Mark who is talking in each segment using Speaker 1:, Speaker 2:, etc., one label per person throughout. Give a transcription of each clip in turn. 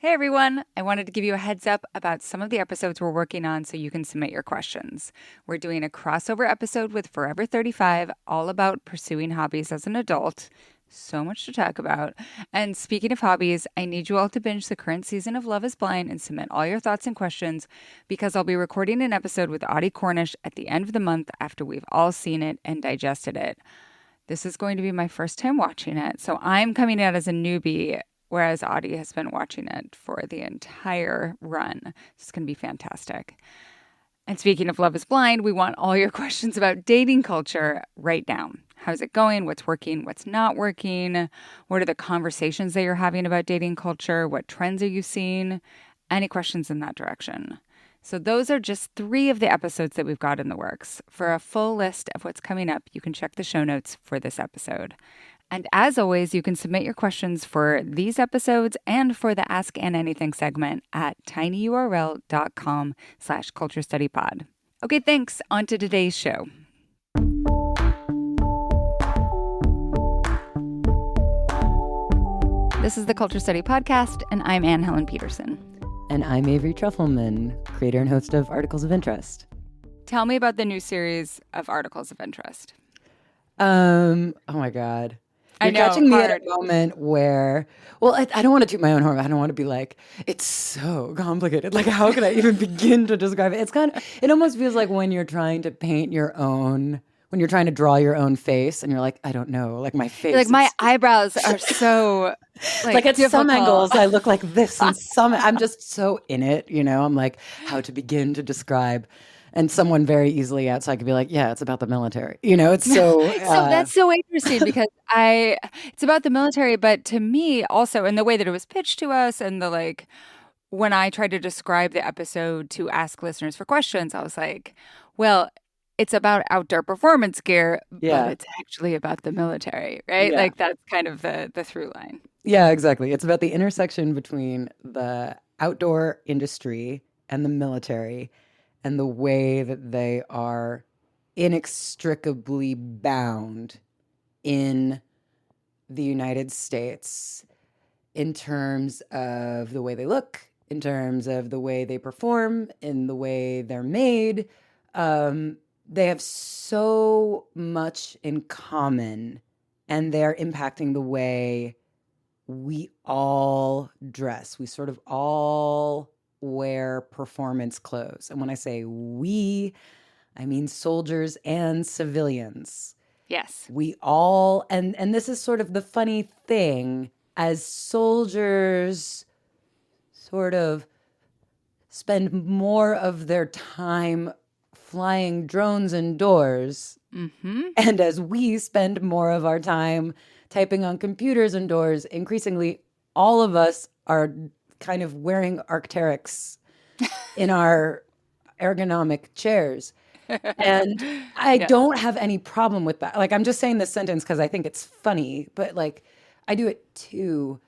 Speaker 1: Hey everyone! I wanted to give you a heads up about some of the episodes we're working on so you can submit your questions. We're doing a crossover episode with Forever 35, all about pursuing hobbies as an adult. So much to talk about. And speaking of hobbies, I need you all to binge the current season of Love is Blind and submit all your thoughts and questions because I'll be recording an episode with Audie Cornish at the end of the month after we've all seen it and digested it. This is going to be my first time watching it, so I'm coming out as a newbie, whereas Audie has been watching it for the entire run. It's going to be fantastic. And speaking of Love is Blind, we want all your questions about dating culture right now. How's it going? What's working? What's not working? What are the conversations that you're having about dating culture? What trends are you seeing? Any questions in that direction? So those are just 3 of the episodes that we've got in the works. For a full list of what's coming up, you can check the show notes for this episode. And as always, you can submit your questions for these episodes and for the Ask Ann Anything segment at tinyurl.com/culturestudypod. Okay, thanks. On to today's show. This is the Culture Study Podcast, and I'm Anne Helen Peterson.
Speaker 2: And I'm Avery Trufelman, creator and host of Articles of Interest.
Speaker 1: Tell me about the new series of Articles of Interest.
Speaker 2: Oh my God. You're catching me at a moment where, well, I don't want to toot my own horn. I don't want to be like, it's so complicated. Like, how can I even begin to describe it? It almost feels like when you're trying to paint your own, when you're trying to draw your own face and you're like, I don't know, like my face.
Speaker 1: Like my eyebrows are so
Speaker 2: like at
Speaker 1: difficult.
Speaker 2: Some angles I look like this and some, I'm just so in it, you know, I'm like, how to begin to describe. And someone very easily outside could be like, yeah, it's about the military. You know, it's so...
Speaker 1: So that's so interesting because it's about the military, but to me also, in the way that it was pitched to us and when I tried to describe the episode to ask listeners for questions, I was like, well, it's about outdoor performance gear, but it's actually about the military, right?
Speaker 2: Yeah.
Speaker 1: Like that's kind of the through line.
Speaker 2: Yeah, exactly. It's about the intersection between the outdoor industry and the military and the way that they are inextricably bound in the United States in terms of the way they look, in terms of the way they perform, in the way they're made. They have so much in common, and they're impacting the way we all dress. We sort of all wear performance clothes. And when I say we, I mean soldiers and civilians.
Speaker 1: Yes.
Speaker 2: We all, and this is sort of the funny thing, as soldiers sort of spend more of their time flying drones indoors, and as we spend more of our time typing on computers indoors, increasingly all of us are kind of wearing Arc'teryx in our ergonomic chairs. And I don't have any problem with that. Like, I'm just saying this sentence because I think it's funny, but like, I do it too.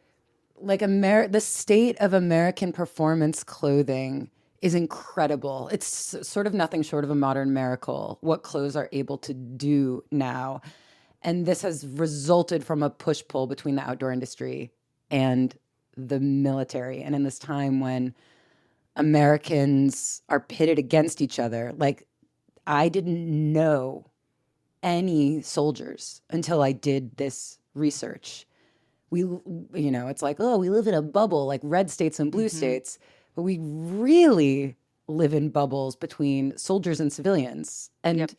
Speaker 2: Like, the state of American performance clothing is incredible. It's sort of nothing short of a modern miracle, what clothes are able to do now. And this has resulted from a push-pull between the outdoor industry and the military. And in this time when Americans are pitted against each other, like, I didn't know any soldiers until I did this research. It's like, oh, we live in a bubble, like red states and blue states, but we really live in bubbles between soldiers and civilians. And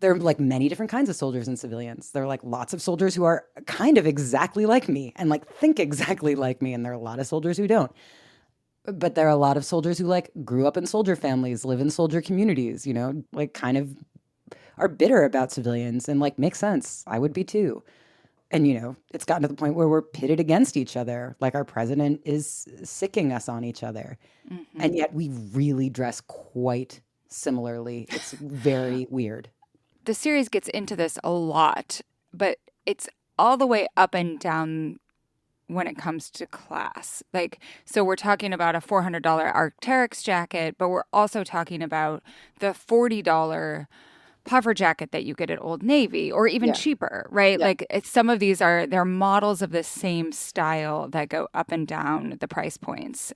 Speaker 2: there are like many different kinds of soldiers and civilians. There are like lots of soldiers who are kind of exactly like me and like think exactly like me. And there are a lot of soldiers who don't. But there are a lot of soldiers who like grew up in soldier families, live in soldier communities, you know, like kind of are bitter about civilians and like makes sense. I would be too. And, you know, it's gotten to the point where we're pitted against each other. Like our president is sicking us on each other. And yet we really dress quite similarly. It's very weird.
Speaker 1: The series gets into this a lot, but it's all the way up and down when it comes to class. Like, so we're talking about a $400 Arc'teryx jacket, but we're also talking about the $40 puffer jacket that you get at Old Navy or even
Speaker 2: Yeah.
Speaker 1: cheaper, right?
Speaker 2: Yeah.
Speaker 1: Like some of these they're models of the same style that go up and down the price points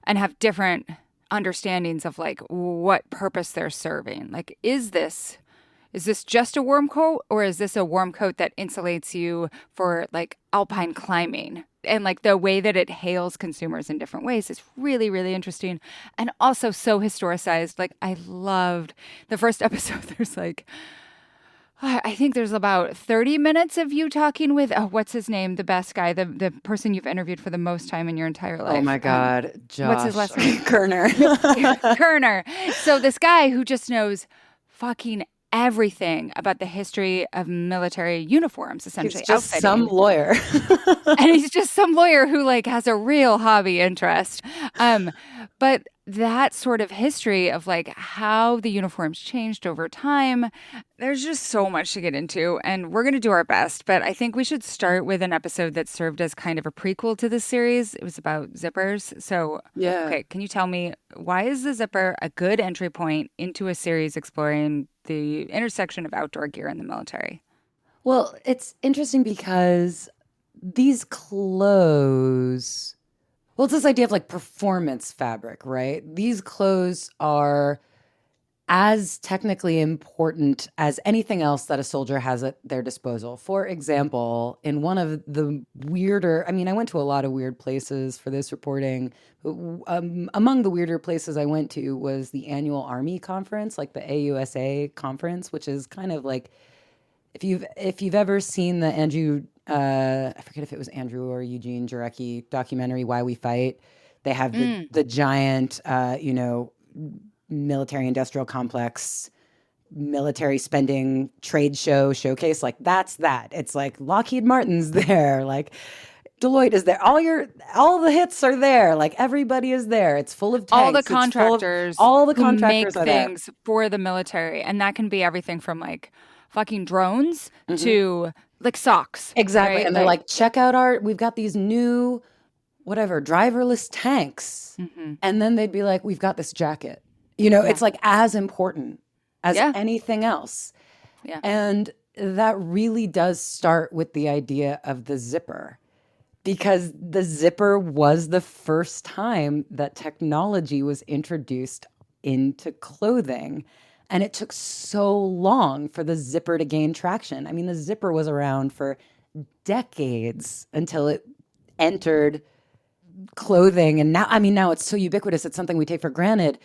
Speaker 1: and have different understandings of like what purpose they're serving. Like, is this just a warm coat or is this a warm coat that insulates you for like alpine climbing? And like the way that it hails consumers in different ways is really, really interesting. And also so historicized. Like, I loved the first episode. There's like, I think there's about 30 minutes of you talking with, what's his name? The best guy, the person you've interviewed for the most time in your entire
Speaker 2: Oh
Speaker 1: life.
Speaker 2: my God,
Speaker 1: What's his
Speaker 2: Josh
Speaker 1: last name?
Speaker 2: Kerner.
Speaker 1: Kerner. So this guy who just knows fucking everything about the history of military uniforms,
Speaker 2: He's
Speaker 1: essentially
Speaker 2: just some
Speaker 1: outfitting.
Speaker 2: lawyer.
Speaker 1: And he's just some lawyer who like has a real hobby interest. But that sort of history of like how the uniforms changed over time, there's just so much to get into, and we're going to do our best. But I think we should start with an episode that served as kind of a prequel to this series. It was about zippers. So,
Speaker 2: Yeah.
Speaker 1: okay, can you tell me, why is the zipper a good entry point into a series exploring the intersection of outdoor gear and the military?
Speaker 2: Well, it's interesting because these clothes, well, it's this idea of like performance fabric, right? These clothes are as technically important as anything else that a soldier has at their disposal. For example, in one of the weirder, I mean, I went to a lot of weird places for this reporting. But, among the weirder places I went to was the annual Army conference, like the AUSA conference, which is kind of like, if you've ever seen the Andrew, I forget if it was Andrew or Eugene Jarecki documentary Why We Fight, they have the giant military industrial complex military spending trade showcase. Like that's that. It's like Lockheed Martin's there, like Deloitte is there. All the hits are there. Like everybody is there. It's full of
Speaker 1: All the
Speaker 2: tanks. It's full of
Speaker 1: contractors
Speaker 2: all the
Speaker 1: who make
Speaker 2: contractors are there.
Speaker 1: things for the military. And that can be everything from like fucking drones to like socks.
Speaker 2: Exactly.
Speaker 1: Right?
Speaker 2: And they're like, check out we've got these new, whatever, driverless tanks. And then they'd be like, we've got this jacket. It's like as important as
Speaker 1: Yeah.
Speaker 2: anything else.
Speaker 1: Yeah.
Speaker 2: And that really does start with the idea of the zipper, because the zipper was the first time that technology was introduced into clothing. And it took so long for the zipper to gain traction. I mean, the zipper was around for decades until it entered clothing. And now it's so ubiquitous. It's something we take for granted.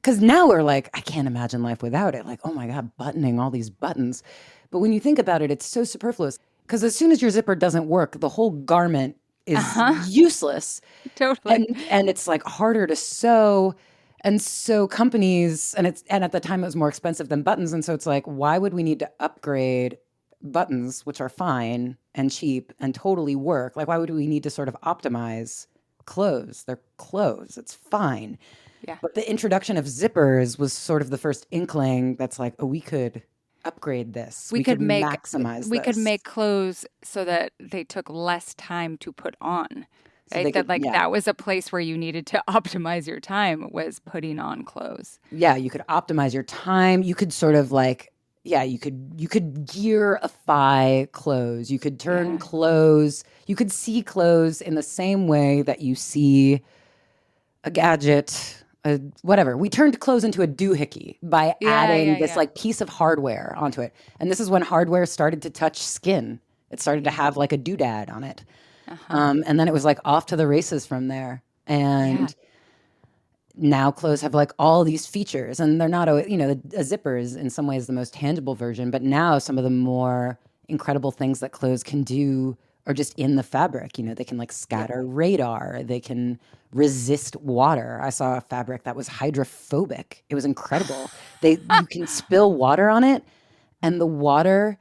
Speaker 2: Because now we're like, I can't imagine life without it. Like, oh my God, buttoning all these buttons. But when you think about it, it's so superfluous. Because as soon as your zipper doesn't work, the whole garment is useless.
Speaker 1: Totally.
Speaker 2: And it's like harder to sew. And so companies, and at the time it was more expensive than buttons. And so it's like, why would we need to upgrade buttons, which are fine and cheap and totally work? Like, why would we need to sort of optimize clothes? They're clothes. It's fine.
Speaker 1: Yeah.
Speaker 2: But the introduction of zippers was sort of the first inkling that's like, oh, we could upgrade this. We could maximize
Speaker 1: We
Speaker 2: this.
Speaker 1: could make clothes so that they took less time to put on.
Speaker 2: So
Speaker 1: Right?
Speaker 2: they
Speaker 1: That
Speaker 2: could-
Speaker 1: like
Speaker 2: yeah.
Speaker 1: that was a place where you needed to optimize your time, was putting on clothes.
Speaker 2: Yeah, you could optimize your time. You could sort of like, yeah, you could gearify clothes. You could turn clothes. You could see clothes in the same way that you see a gadget, whatever. We turned clothes into a doohickey by adding this like piece of hardware onto it. And this is when hardware started to touch skin. It started to have like a doodad on it. And then it was like off to the races from there. And now clothes have like all these features, and they're not, a zipper is in some ways the most tangible version, but now some of the more incredible things that clothes can do are just in the fabric. They can like scatter radar. They can resist water. I saw a fabric that was hydrophobic. It was incredible. You can spill water on it, and the water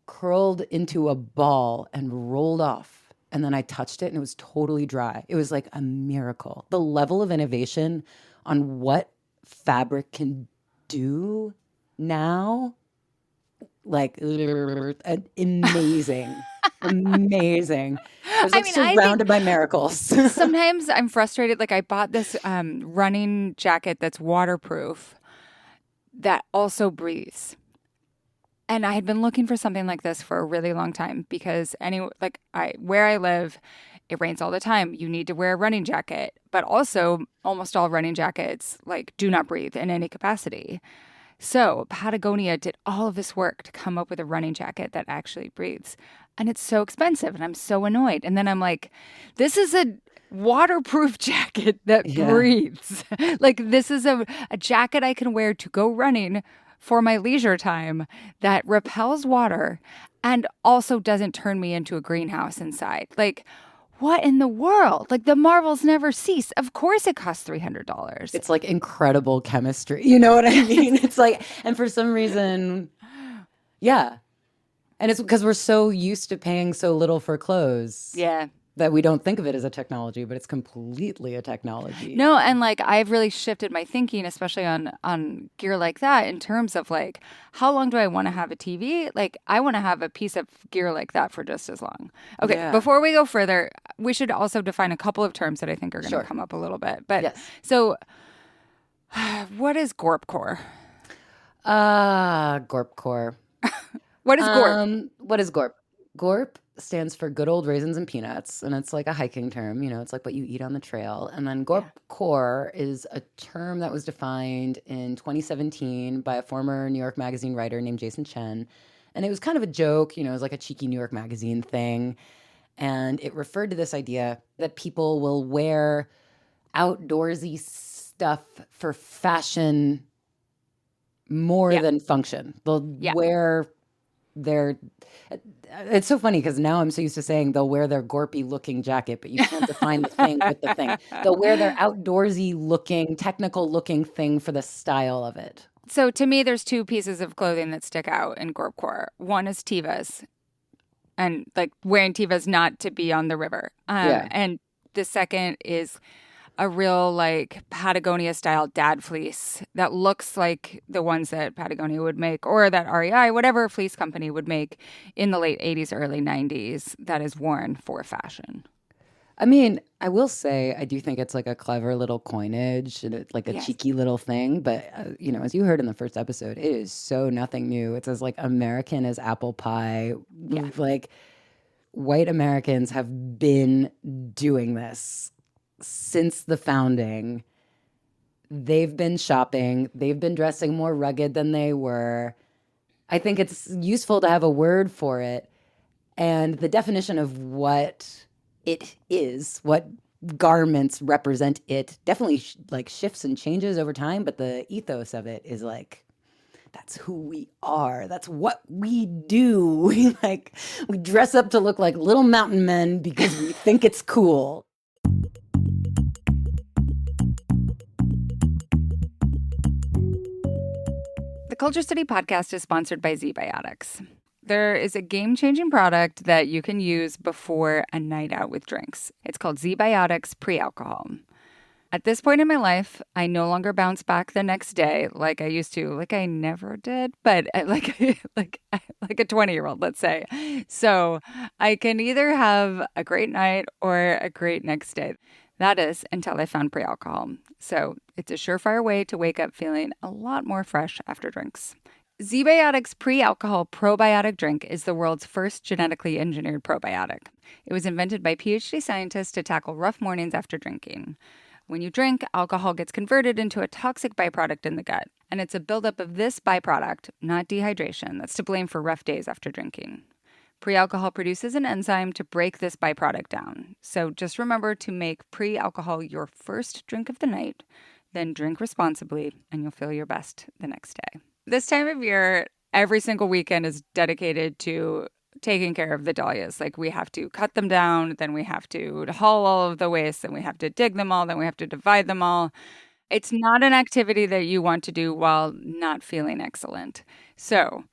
Speaker 2: curled into a ball and rolled off. And then I touched it and it was totally dry. It was like a miracle. The level of innovation on what fabric can do now, like amazing. Amazing. I was like surrounded by miracles.
Speaker 1: Sometimes I'm frustrated. Like I bought this running jacket that's waterproof that also breathes. And I had been looking for something like this for a really long time because where I live, it rains all the time. You need to wear a running jacket, but also almost all running jackets like do not breathe in any capacity. So Patagonia did all of this work to come up with a running jacket that actually breathes. And it's so expensive and I'm so annoyed. And then I'm like, this is a waterproof jacket that
Speaker 2: Yeah.
Speaker 1: breathes. Like this is a jacket I can wear to go running for my leisure time that repels water and also doesn't turn me into a greenhouse inside. Like, what in the world? Like, the marvels never cease. Of course, it costs $300.
Speaker 2: It's like incredible chemistry. You know what I mean? It's like, and for some reason, yeah. And it's because we're so used to paying so little for clothes
Speaker 1: Yeah.
Speaker 2: that we don't think of it as a technology, but it's completely a technology.
Speaker 1: No, and like I've really shifted my thinking, especially on gear like that, in terms of like how long do I want to have a TV? Like I want to have a piece of gear like that for just as long. Okay,
Speaker 2: Yeah.
Speaker 1: before we go further, we should also define a couple of terms that I think are going to
Speaker 2: Sure.
Speaker 1: come up a little bit. But
Speaker 2: Yes.
Speaker 1: so, what is Gorpcore?
Speaker 2: Gorpcore.
Speaker 1: What is Gorp?
Speaker 2: What is Gorp? Gorp stands for good old raisins and peanuts, and it's like a hiking term. You know, it's like what you eat on the trail. And then
Speaker 1: Yeah.
Speaker 2: Gorpcore is a term that was defined in 2017 by a former New York Magazine writer named Jason Chen. And it was kind of a joke, you know, it was like a cheeky New York Magazine thing. And it referred to this idea that people will wear outdoorsy stuff for fashion more
Speaker 1: Yeah.
Speaker 2: than function. They'll
Speaker 1: Yeah.
Speaker 2: wear their. It's so funny because now I'm so used to saying they'll wear their gorpy looking jacket, but you can't define the thing with the thing. They'll wear their outdoorsy looking, technical looking thing for the style of it.
Speaker 1: So to me, there's two pieces of clothing that stick out in Gorpcore. One is Tevas, and like wearing Tevas not to be on the river.
Speaker 2: Yeah.
Speaker 1: And the second is a real like Patagonia style dad fleece that looks like the ones that Patagonia would make or that REI, whatever fleece company would make in the late 80s, early 90s that is worn for fashion.
Speaker 2: I mean, I will say I do think it's like a clever little coinage and it's like a
Speaker 1: Yes.
Speaker 2: cheeky little thing. But, you know, as you heard in the first episode, it is so nothing new. It's as like American as apple pie.
Speaker 1: Yeah.
Speaker 2: Like white Americans have been doing this since the founding. They've been shopping, they've been dressing more rugged than they were. I think it's useful to have a word for it. And the definition of what it is, what garments represent it, definitely like shifts and changes over time. But the ethos of it is like, that's who we are. That's what we do. We dress up to look like little mountain men because we think it's cool.
Speaker 1: The Culture Study podcast is sponsored by ZBiotics. There is a game-changing product that you can use before a night out with drinks. It's called ZBiotics Pre-Alcohol. At this point in my life, I no longer bounce back the next day like I used to, like I never did, but like a 20-year-old, let's say. So I can either have a great night or a great next day. That is until I found pre-alcohol. So it's a surefire way to wake up feeling a lot more fresh after drinks. ZBiotics Pre-Alcohol Probiotic Drink is the world's first genetically engineered probiotic. It was invented by PhD scientists to tackle rough mornings after drinking. When you drink, alcohol gets converted into a toxic byproduct in the gut, and it's a buildup of this byproduct, not dehydration, that's to blame for rough days after drinking. Pre-alcohol produces an enzyme to break this byproduct down. So just remember to make pre-alcohol your first drink of the night, then drink responsibly, and you'll feel your best the next day. This time of year, every single weekend is dedicated to taking care of the dahlias. Like we have to cut them down, then we have to haul all of the waste, then we have to dig them all, then we have to divide them all. It's not an activity that you want to do while not feeling excellent. So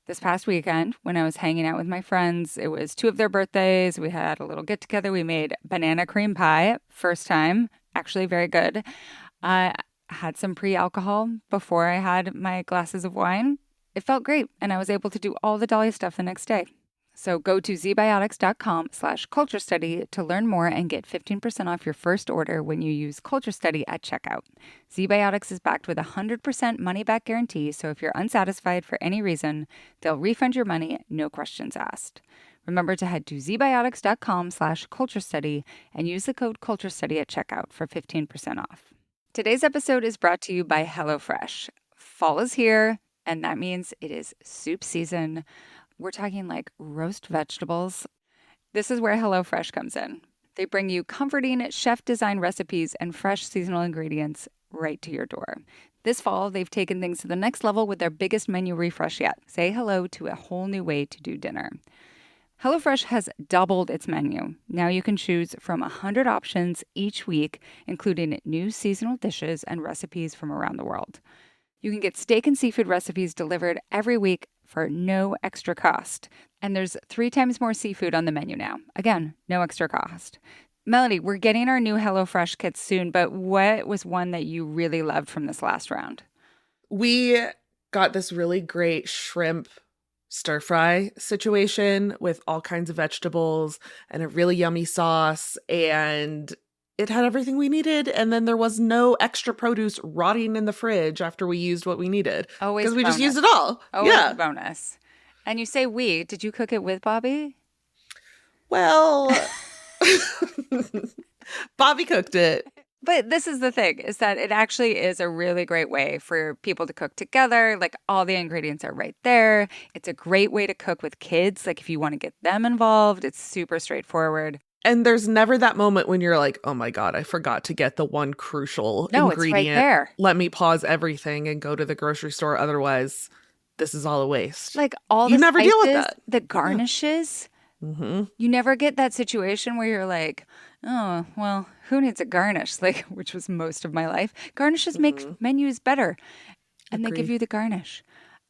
Speaker 1: this past weekend, when I was hanging out with my friends, it was two of their birthdays. We had a little get together. We made banana cream pie, first time, actually very good. I had some pre-alcohol before I had my glasses of wine. It felt great, and I was able to do all the dahlia stuff the next day. So go to zbiotics.com/culture study to learn more and get 15% off your first order when you use culture study at checkout. ZBiotics is backed with a 100% money back guarantee, so if you're unsatisfied for any reason, they'll refund your money, no questions asked. Remember to head to zbiotics.com/culture study and use the code culture study at checkout for 15% off. Today's episode is brought to you by HelloFresh. Fall is here, and that means it is soup season. We're talking like roast vegetables. This is where HelloFresh comes in. They bring you comforting chef-designed recipes and fresh seasonal ingredients right to your door. This fall, they've taken things to the next level with their biggest menu refresh yet. Say hello to a whole new way to do dinner. HelloFresh has doubled its menu. Now you can choose from 100 options each week, including new seasonal dishes and recipes from around the world. You can get steak and seafood recipes delivered every week for no extra cost. And there's 3 times more seafood on the menu now. Again, no extra cost. Melody, we're getting our new HelloFresh kits soon, but what was one that you really loved from this last round?
Speaker 3: We got this really great shrimp stir fry situation with all kinds of vegetables and a really yummy sauce, and it had everything we needed, and then there was no extra produce rotting in the fridge after we used what we needed.
Speaker 1: Always
Speaker 3: because we
Speaker 1: bonus.
Speaker 3: just used it all.
Speaker 1: Always
Speaker 3: yeah.
Speaker 1: bonus. And you say we. Did you cook it with Bobby?
Speaker 3: Well, Bobby cooked it.
Speaker 1: But this is the thing, is that it actually is a really great way for people to cook together. Like, all the ingredients are right there. It's a great way to cook with kids. Like, if you want to get them involved, it's super straightforward.
Speaker 3: And there's never that moment when you're like, oh my God, I forgot to get the one crucial ingredient.
Speaker 1: It's right there.
Speaker 3: Let me pause everything and go to the grocery store. Otherwise, this is all a waste.
Speaker 1: Like, all
Speaker 3: you
Speaker 1: the
Speaker 3: never
Speaker 1: spices,
Speaker 3: deal with that.
Speaker 1: the garnishes.
Speaker 3: Mm-hmm.
Speaker 1: You never get that situation where you're like, oh, well, who needs a garnish? Like, which was most of my life. Garnishes make menus better. And
Speaker 3: Agreed.
Speaker 1: They give you the garnish.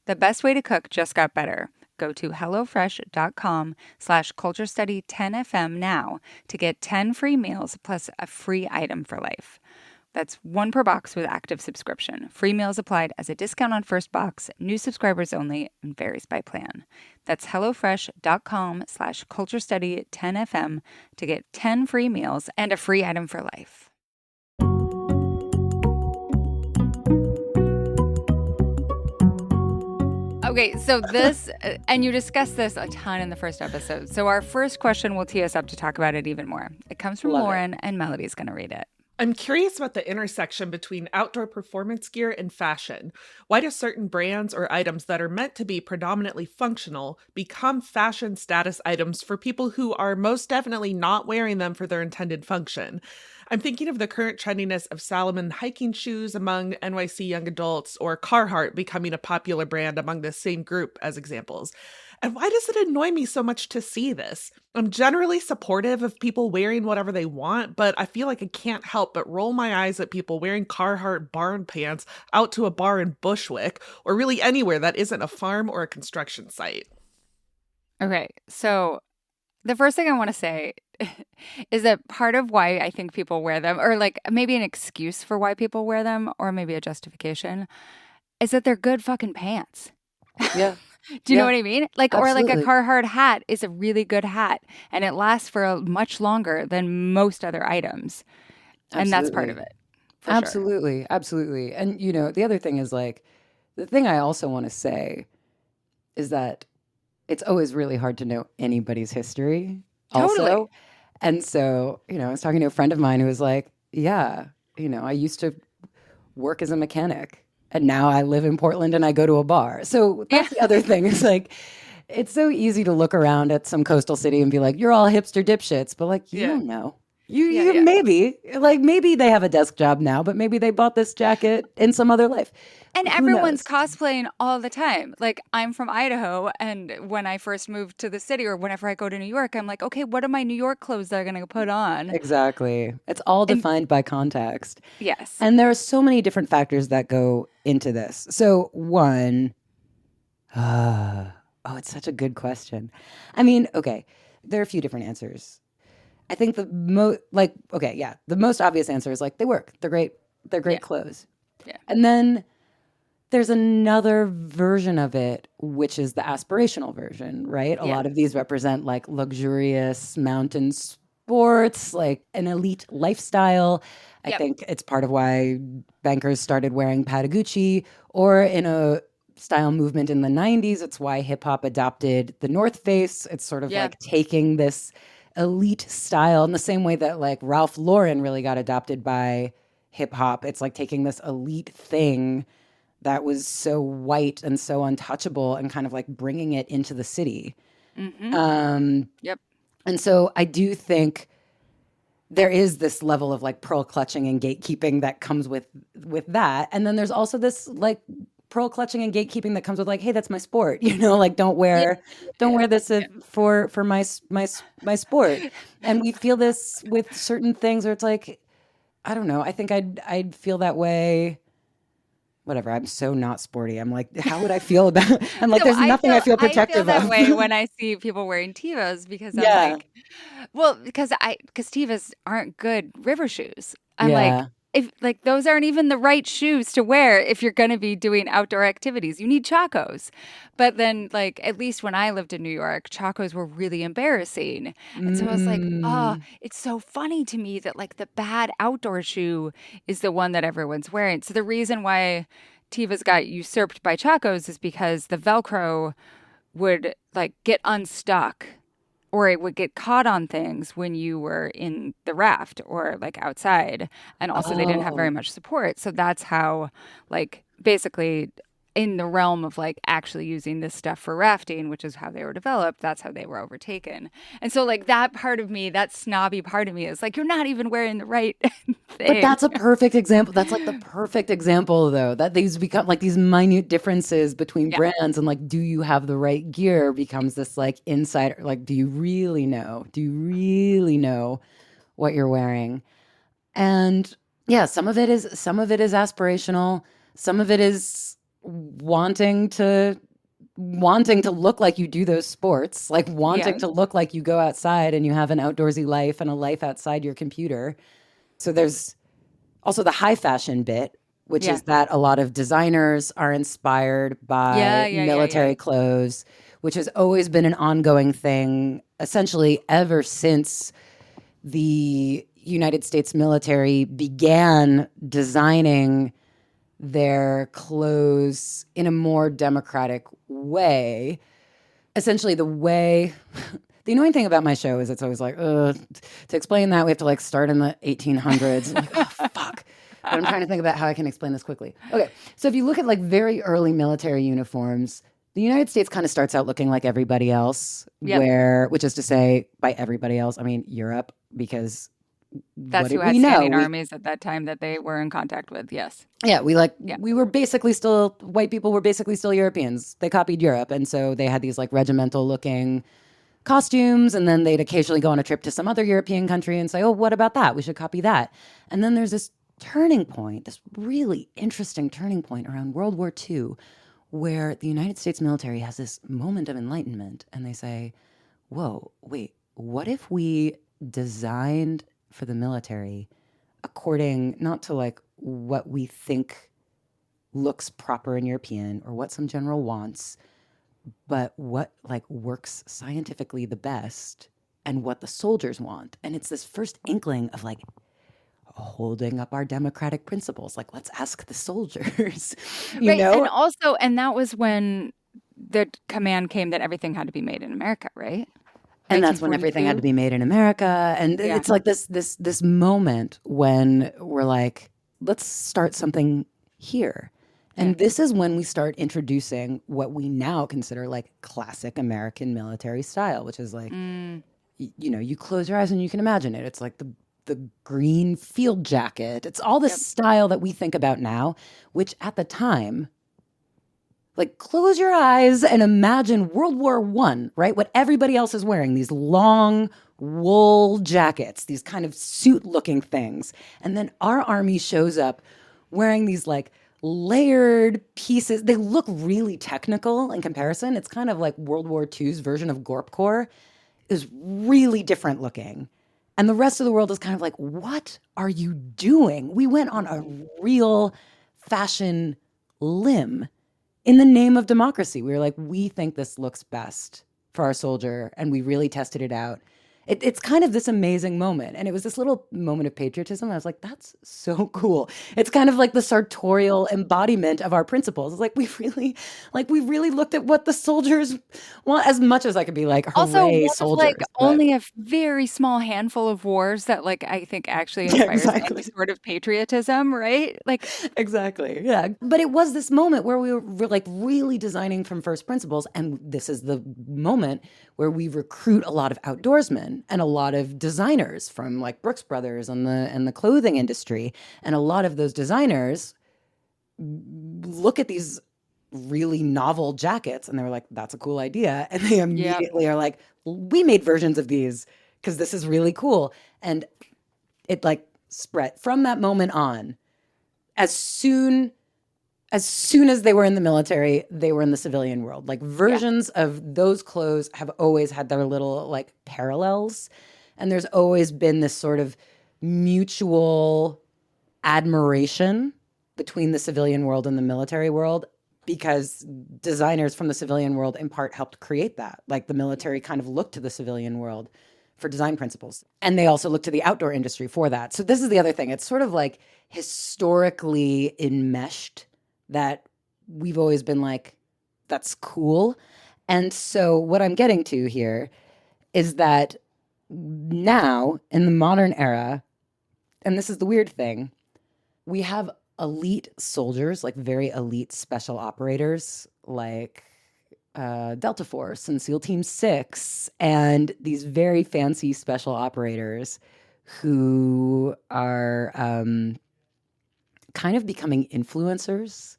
Speaker 1: The best way to cook just got better. Go to hellofresh.com/culturestudy10fm now to get 10 free meals plus a free item for life. That's 1 per box with active subscription. Free meals applied as a discount on first box, new subscribers only, and varies by plan. That's hellofresh.com/culturestudy10fm to get 10 free meals and a free item for life. Okay, so this, and you discussed this a ton in the first episode. So our first question will tee us up to talk about it even more. It comes from Lauren, and Melody's going to read it.
Speaker 3: I'm curious about the intersection between outdoor performance gear and fashion. Why do certain brands or items that are meant to be predominantly functional become fashion status items for people who are most definitely not wearing them for their intended function? I'm thinking of the current trendiness of Salomon hiking shoes among NYC young adults, or Carhartt becoming a popular brand among the same group as examples. And why does it annoy me so much to see this? I'm generally supportive of people wearing whatever they want, but I feel like I can't help but roll my eyes at people wearing Carhartt barn pants out to a bar in Bushwick, or really anywhere that isn't a farm or a construction site.
Speaker 1: Okay, so the first thing I want to say is that part of why I think people wear them, or like maybe an excuse for why people wear them, or maybe a justification, is that they're good fucking pants.
Speaker 2: Yeah.
Speaker 1: Do you know what I mean? Like,
Speaker 2: absolutely.
Speaker 1: Or like a Carhartt hat is a really good hat, and it lasts for much longer than most other items.
Speaker 2: Absolutely.
Speaker 1: And that's part of it.
Speaker 2: Absolutely. Sure. Absolutely. And, you know, the other thing is like, the thing I also want to say is that it's always really hard to know anybody's history.
Speaker 1: Totally.
Speaker 2: Also. And so, you know, I was talking to a friend of mine who was like, yeah, you know, I used to work as a mechanic. And now I live in Portland and I go to a bar. So that's the other thing. It's like, it's so easy to look around at some coastal city and be like, you're all hipster dipshits. But like, you don't know. You maybe, like maybe they have a desk job now, but maybe they bought this jacket in some other life.
Speaker 1: And everyone's cosplaying all the time. Like, I'm from Idaho, and when I first moved to the city, or whenever I go to New York, I'm like, okay, what are my New York clothes that I'm going to put on?
Speaker 2: Exactly. It's all defined by context.
Speaker 1: Yes.
Speaker 2: And there are so many different factors that go into this. So one, it's such a good question. I mean, okay, there are a few different answers. I think the most obvious answer is like, they work. They're great. They're great clothes.
Speaker 1: Yeah.
Speaker 2: And then there's another version of it, which is the aspirational version, right? A
Speaker 1: Yeah.
Speaker 2: lot of these represent like luxurious mountain sports, like an elite lifestyle. I
Speaker 1: Yep.
Speaker 2: think it's part of why bankers started wearing Patagucci, or in a style movement in the 90s, it's why hip hop adopted the North Face. It's sort of
Speaker 1: Yeah.
Speaker 2: like taking this elite style in the same way that like Ralph Lauren really got adopted by hip hop. It's like taking this elite thing that was so white and so untouchable and kind of like bringing it into the city.
Speaker 1: Yep.
Speaker 2: And so I do think there is this level of like pearl clutching and gatekeeping that comes with that. And then there's also this like pearl clutching and gatekeeping that comes with like, hey, that's my sport, like don't wear this for my sport. And we feel this with certain things where it's like, I don't know. I think I'd feel that way. Whatever. I'm so not sporty. I'm like, how would I feel about? I'm like,
Speaker 1: So
Speaker 2: there's nothing I feel protective
Speaker 1: that
Speaker 2: of.
Speaker 1: way when I see people wearing Tevas because I'm
Speaker 2: Yeah.
Speaker 1: like, well, because Tevas aren't good river shoes. I'm like,
Speaker 2: Yeah.
Speaker 1: if like those aren't even the right shoes to wear if you're going to be doing outdoor activities. You need Chacos. But then like at least when I lived in New York, Chacos were really embarrassing. And so I was like, oh, it's so funny to me that like the bad outdoor shoe is the one that everyone's wearing. So the reason why Tevas got usurped by Chacos is because the Velcro would like get unstuck or it would get caught on things when you were in the raft or like outside. And also they didn't have very
Speaker 2: Oh.
Speaker 1: much support. So that's how like basically in the realm of like actually using this stuff for rafting, which is how they were developed, that's how they were overtaken. And so like that part of me, that snobby part of me is like, you're not even wearing the right
Speaker 2: But
Speaker 1: thing.
Speaker 2: that's a perfect example. That's like the perfect example, though, that these become like these minute differences between
Speaker 1: Yeah.
Speaker 2: brands and like, do you have the right gear becomes this like insider, like, do you really know? Do you really know what you're wearing? And yeah, some of it is aspirational. Some of it is wanting to look like you do those sports, like wanting
Speaker 1: Yeah.
Speaker 2: to look like you go outside and you have an outdoorsy life and a life outside your computer. So there's also the high fashion bit, which
Speaker 1: Yeah.
Speaker 2: is that a lot of designers are inspired
Speaker 1: Yeah.
Speaker 2: by
Speaker 1: Yeah. Yeah.
Speaker 2: military
Speaker 1: Yeah.
Speaker 2: clothes, which has always been an ongoing thing, essentially ever since the United States military began designing their clothes in a more democratic way. Essentially, the way the annoying thing about my show is it's always like, to explain that we have to like start in the 1800s. I'm like, oh fuck. But I'm trying to think about how I can explain this quickly. Okay, so if you look at like very early military uniforms, the United States kind of starts out looking like everybody else,
Speaker 1: Yep.
Speaker 2: which is to say, by everybody else, I mean Europe, because
Speaker 1: That's
Speaker 2: what
Speaker 1: who
Speaker 2: did
Speaker 1: had
Speaker 2: we know?
Speaker 1: standing armies at that time that they were in contact with. Yes.
Speaker 2: Yeah,
Speaker 1: Yeah.
Speaker 2: we were basically still white people were basically still Europeans. They copied Europe, and so they had these like regimental looking costumes, and then they'd occasionally go on a trip to some other European country and say, "Oh, what about that? We should copy that." And then there's this turning point, this really interesting turning point around World War II, where the United States military has this moment of enlightenment, and they say, "Whoa, wait, what if we designed for the military according not to like what we think looks proper and European or what some general wants, but what like works scientifically the best and what the soldiers want." And it's this first inkling of like holding up our democratic principles. Like, let's ask the soldiers,
Speaker 1: Right. And also, and that was when the command came that everything had to be made in America, right?
Speaker 2: And that's when everything had to
Speaker 1: 1942.
Speaker 2: be made in America. And
Speaker 1: Yeah.
Speaker 2: it's like this moment when we're like, let's start something here. And this is when we start introducing what we now consider like classic American military style, which is like, you close your eyes and you can imagine it. It's like the green field jacket. It's all this style that we think about now, which at the time, like close your eyes and imagine World War I, right? What everybody else is wearing, these long wool jackets, these kind of suit-looking things. And then our army shows up wearing these like layered pieces. They look really technical in comparison. It's kind of like World War II's version of Gorp Corps is really different looking. And the rest of the world is kind of like, what are you doing? We went on a real fashion limb in the name of democracy. We were like, we think this looks best for our soldier, and we really tested it out. It's kind of this amazing moment. And it was this little moment of patriotism. I was like, that's so cool. It's kind of like the sartorial embodiment of our principles. It's like we really looked at what the soldiers want, as much as I could be like,
Speaker 1: Also,
Speaker 2: hooray,
Speaker 1: one of
Speaker 2: soldiers.
Speaker 1: like
Speaker 2: but-
Speaker 1: only a very small handful of wars that like I think actually inspires any sort of patriotism, right? Like
Speaker 2: Exactly. Yeah. But it was this moment where we were like really designing from first principles. And this is the moment where we recruit a lot of outdoorsmen and a lot of designers from like Brooks Brothers and the clothing industry. And a lot of those designers look at these really novel jackets and they're like, that's a cool idea. And they immediately are like, we made versions of these because this is really cool. And it like spread from that moment on. As soon as they were in the military, they were in the civilian world. Like versions of those clothes have always had their little like parallels. And there's always been this sort of mutual admiration between the civilian world and the military world because designers from the civilian world in part helped create that. Like the military kind of looked to the civilian world for design principles. And they also look to the outdoor industry for that. So this is the other thing. It's sort of like historically enmeshed that we've always been like, that's cool. And so what I'm getting to here is that now in the modern era, and this is the weird thing, we have elite soldiers, like very elite special operators, like Delta Force and SEAL Team 6, and these very fancy special operators who are kind of becoming influencers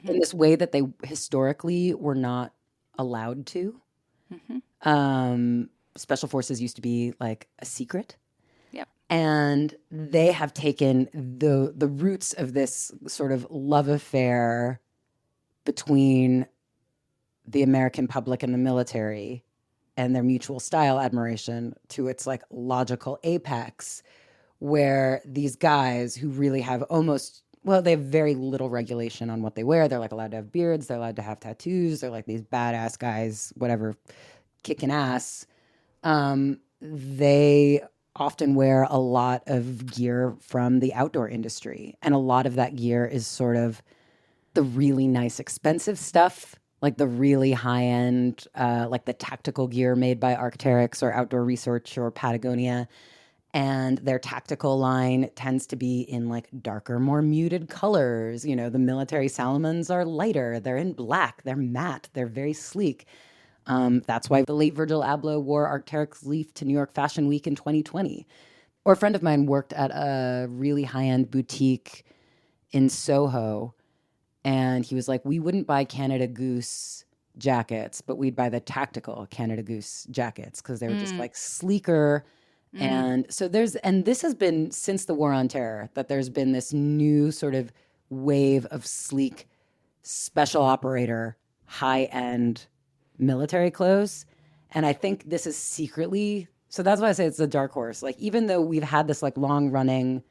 Speaker 2: in this way that they historically were not allowed to. Special forces used to be like a secret.
Speaker 1: Yep.
Speaker 2: And they have taken the roots of this sort of love affair between the American public and the military and their mutual style admiration to its like logical apex, where these guys who really have they have very little regulation on what they wear. They're like allowed to have beards. They're allowed to have tattoos. They're like these badass guys, whatever, kicking ass. They often wear a lot of gear from the outdoor industry. And a lot of that gear is sort of the really nice, expensive stuff, like the really high-end, like the tactical gear made by Arc'teryx or Outdoor Research or Patagonia. And their tactical line tends to be in like darker, more muted colors. You know, the military Salomons are lighter. They're in black. They're matte. They're very sleek. That's why the late Virgil Abloh wore Arc'teryx Leaf to New York Fashion Week in 2020. Or a friend of mine worked at a really high-end boutique in Soho. And he was like, we wouldn't buy Canada Goose jackets, but we'd buy the tactical Canada Goose jackets because they were just like sleeker. And so this has been since the War on Terror, that there's been this new sort of wave of sleek, special operator, high-end military clothes. And I think this is secretly, so that's why I say it's a dark horse. Like, even though we've had this like long-running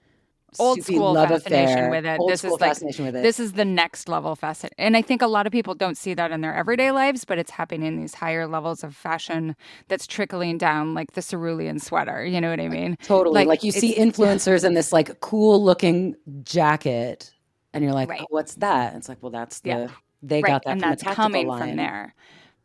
Speaker 1: old school fascination
Speaker 2: affair,
Speaker 1: with it.
Speaker 2: Old
Speaker 1: This
Speaker 2: school
Speaker 1: is like
Speaker 2: fascination with it.
Speaker 1: this is the next level fashion, and I think a lot of people don't see that in their everyday lives, but it's happening in these higher levels of fashion that's trickling down, like the cerulean sweater. You know what I mean?
Speaker 2: Totally. Like you see influencers in this like cool looking jacket, and you're like,
Speaker 1: Right.
Speaker 2: oh, what's that? And it's like, well, that's they
Speaker 1: right,
Speaker 2: got that
Speaker 1: and
Speaker 2: from
Speaker 1: that's
Speaker 2: the tactical
Speaker 1: coming
Speaker 2: line.
Speaker 1: from there.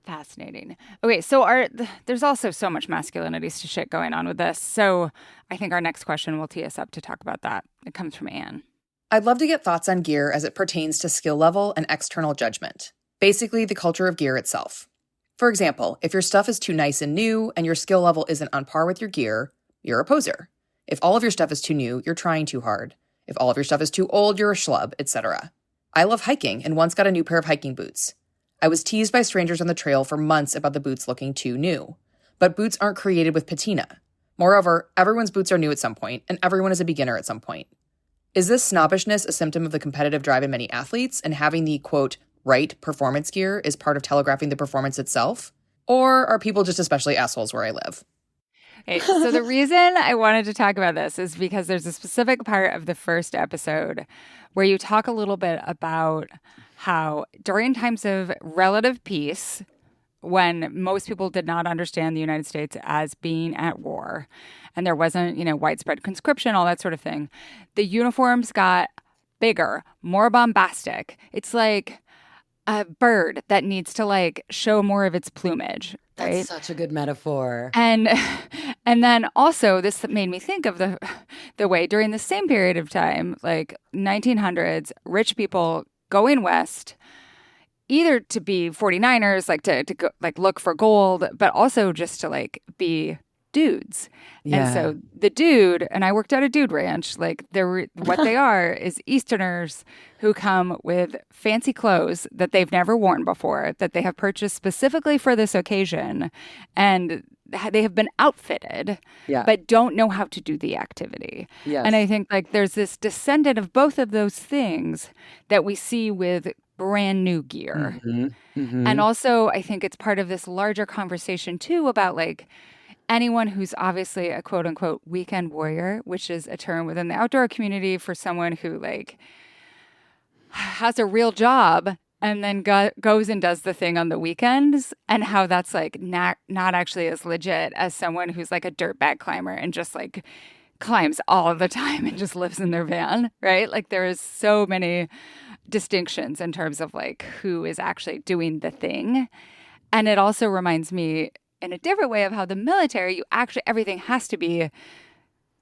Speaker 1: Fascinating. Okay, so there's also so much masculinities to shit going on with this. So I think our next question will tee us up to talk about that. It comes from Anne.
Speaker 4: I'd love to get thoughts on gear as it pertains to skill level and external judgment. Basically, the culture of gear itself. For example, if your stuff is too nice and new and your skill level isn't on par with your gear, you're a poser. If all of your stuff is too new, you're trying too hard. If all of your stuff is too old, you're a schlub, etc. I love hiking and once got a new pair of hiking boots. I was teased by strangers on the trail for months about the boots looking too new. But boots aren't created with patina. Moreover, everyone's boots are new at some point, and everyone is a beginner at some point. Is this snobbishness a symptom of the competitive drive in many athletes, and having the, quote, right performance gear is part of telegraphing the performance itself? Or are people just especially assholes where I live?
Speaker 1: Okay, so the reason I wanted to talk about this is because there's a specific part of the first episode where you talk a little bit about how during times of relative peace, when most people did not understand the United States as being at war, and there wasn't, widespread conscription, all that sort of thing, the uniforms got bigger, more bombastic. It's like a bird that needs to like show more of its plumage, right?
Speaker 2: That's such a good metaphor.
Speaker 1: And and then also this made me think of the way during the same period of time, like 1900s, rich people going west either to be 49ers, like to go, like look for gold, but also just to like be dudes.
Speaker 2: Yeah.
Speaker 1: And so the dude, and I worked at a dude ranch, like what they are is Easterners who come with fancy clothes that they've never worn before, that they have purchased specifically for this occasion, and they have been outfitted,
Speaker 2: Yeah.
Speaker 1: but don't know how to do the activity.
Speaker 2: Yes.
Speaker 1: And I think like there's this descendant of both of those things that we see with brand new gear. And also I think it's part of this larger conversation too about like anyone who's obviously a quote unquote weekend warrior, which is a term within the outdoor community for someone who like has a real job and then goes and does the thing on the weekends, and how that's like not actually as legit as someone who's like a dirtbag climber and just like climbs all the time and just lives in their van, right? Like there is so many distinctions in terms of like who is actually doing the thing. And it also reminds me in a different way of how the military, everything has to be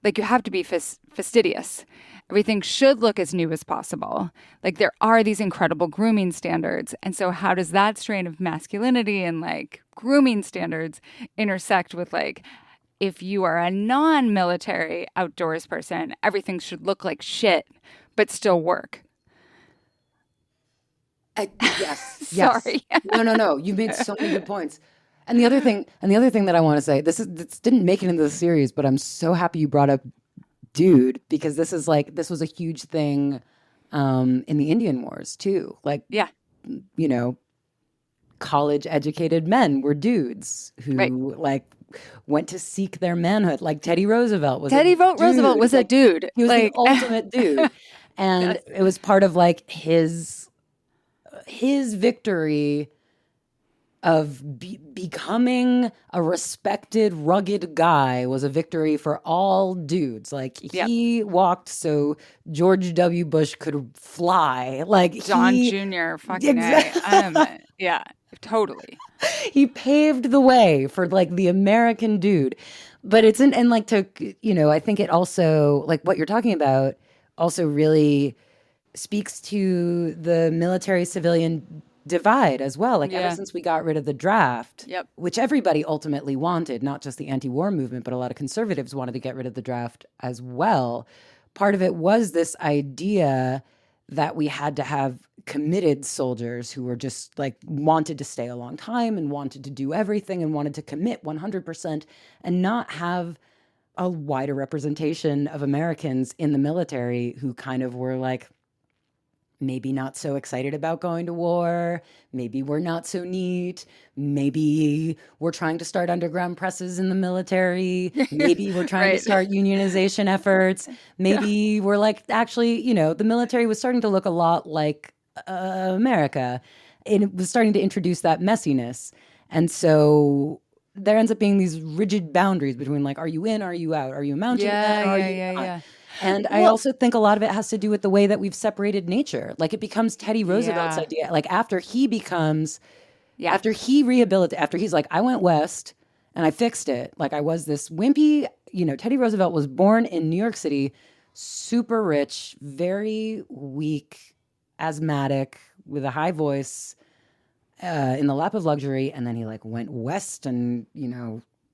Speaker 1: like, you have to be fastidious. Everything should look as new as possible. Like there are these incredible grooming standards. And so how does that strain of masculinity and like grooming standards intersect with like, if you are a non-military outdoors person, everything should look like shit, but still work.
Speaker 2: Yes.
Speaker 1: Sorry.
Speaker 2: No. You made so many good points. And the other thing that I want to say, this didn't make it into the series, but I'm so happy you brought up dude, because this was a huge thing in the Indian Wars too. Like,
Speaker 1: Yeah.
Speaker 2: College educated men were dudes who like went to seek their manhood. Like Teddy Roosevelt was
Speaker 1: Roosevelt was a dude.
Speaker 2: He was
Speaker 1: like,
Speaker 2: the ultimate dude. And
Speaker 1: Yes.
Speaker 2: it was part of like his victory of becoming a respected, rugged guy was a victory for all dudes. Like he walked so George W. Bush could fly. Like
Speaker 1: John Jr. Fucking A. Yeah, totally.
Speaker 2: He paved the way for like the American dude. But it's and like to, I think it also, like what you're talking about also really speaks to the military civilian divide as well. Like ever since we got rid of the draft, which everybody ultimately wanted, not just the anti-war movement, but a lot of conservatives wanted to get rid of the draft as well. Part of it was this idea that we had to have committed soldiers who were just like wanted to stay a long time and wanted to do everything and wanted to commit 100% and not have a wider representation of Americans in the military who kind of were like, maybe not so excited about going to war. Maybe we're not so neat. Maybe we're trying to start underground presses in the military. Maybe we're trying to start unionization efforts. Maybe we're like, actually, the military was starting to look a lot like America. And it was starting to introduce that messiness. And so there ends up being these rigid boundaries between like, are you in? Are you out? Are you a mountain man? Are you not? And I also think a lot of it has to do with the way that we've separated nature. Like it becomes Teddy Roosevelt's idea. Like after he rehabilitates, after he's like, I went west and I fixed it. Like I was this wimpy, Teddy Roosevelt was born in New York City, super rich, very weak, asthmatic, with a high voice, in the lap of luxury. And then he like went west and,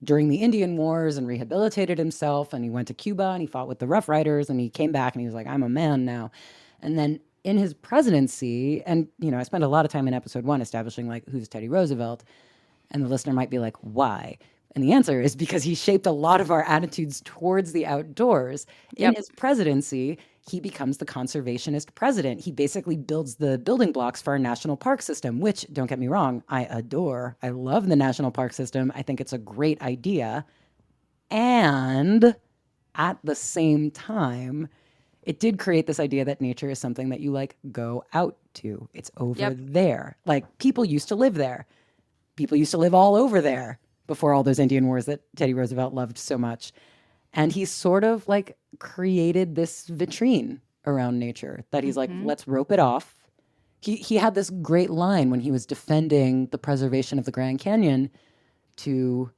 Speaker 2: during the Indian Wars and rehabilitated himself, and he went to Cuba and he fought with the Rough Riders, and he came back and he was like, I'm a man now. And then in his presidency, and I spent a lot of time in episode 1 establishing like who's Teddy Roosevelt, and the listener might be like, why? And the answer is because he shaped a lot of our attitudes towards the outdoors. In his presidency, he becomes the conservationist president. He basically builds the building blocks for our national park system, which, don't get me wrong, I adore. I love the national park system. I think it's a great idea. And at the same time, it did create this idea that nature is something that you like go out to. It's over there. Like people used to live there. People used to live all over there before all those Indian wars that Teddy Roosevelt loved so much. And he sort of like created this vitrine around nature that he's like, let's rope it off. He had this great line when he was defending the preservation of the Grand Canyon to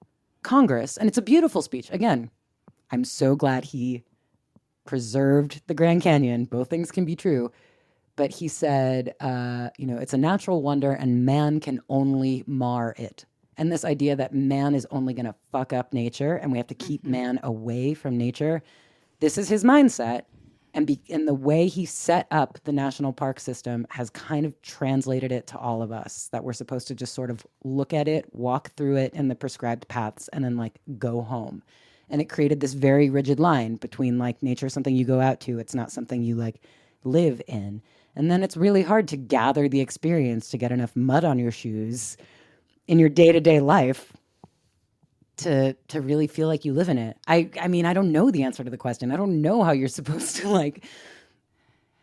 Speaker 2: Congress. And it's a beautiful speech. Again, I'm so glad he preserved the Grand Canyon. Both things can be true. But he said, it's a natural wonder and man can only mar it. And this idea that man is only going to fuck up nature and we have to keep man away from nature. This is his mindset. And the way he set up the national park system has kind of translated it to all of us, that we're supposed to just sort of look at it, walk through it in the prescribed paths, and then like go home. And it created this very rigid line between like nature is something you go out to. It's not something you like live in. And then it's really hard to gather the experience to get enough mud on your shoes in your day-to-day life to really feel like you live in it. I mean, I don't know the answer to the question. I don't know how you're supposed to like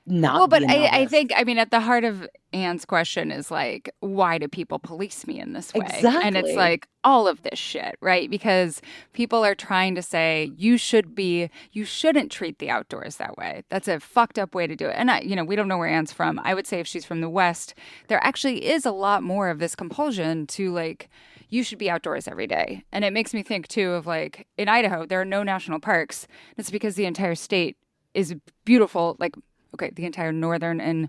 Speaker 2: not.
Speaker 1: Well, but I think, I mean, at the heart of Anne's question is like, why do people police me in this way?
Speaker 2: Exactly.
Speaker 1: And it's like all of this shit, right? Because people are trying to say you shouldn't treat the outdoors that way. That's a fucked up way to do it. And we don't know where Anne's from. I would say if she's from the West, there actually is a lot more of this compulsion to like, you should be outdoors every day. And it makes me think too of like in Idaho, there are no national parks. It's because the entire state is beautiful. Like, okay, the entire northern and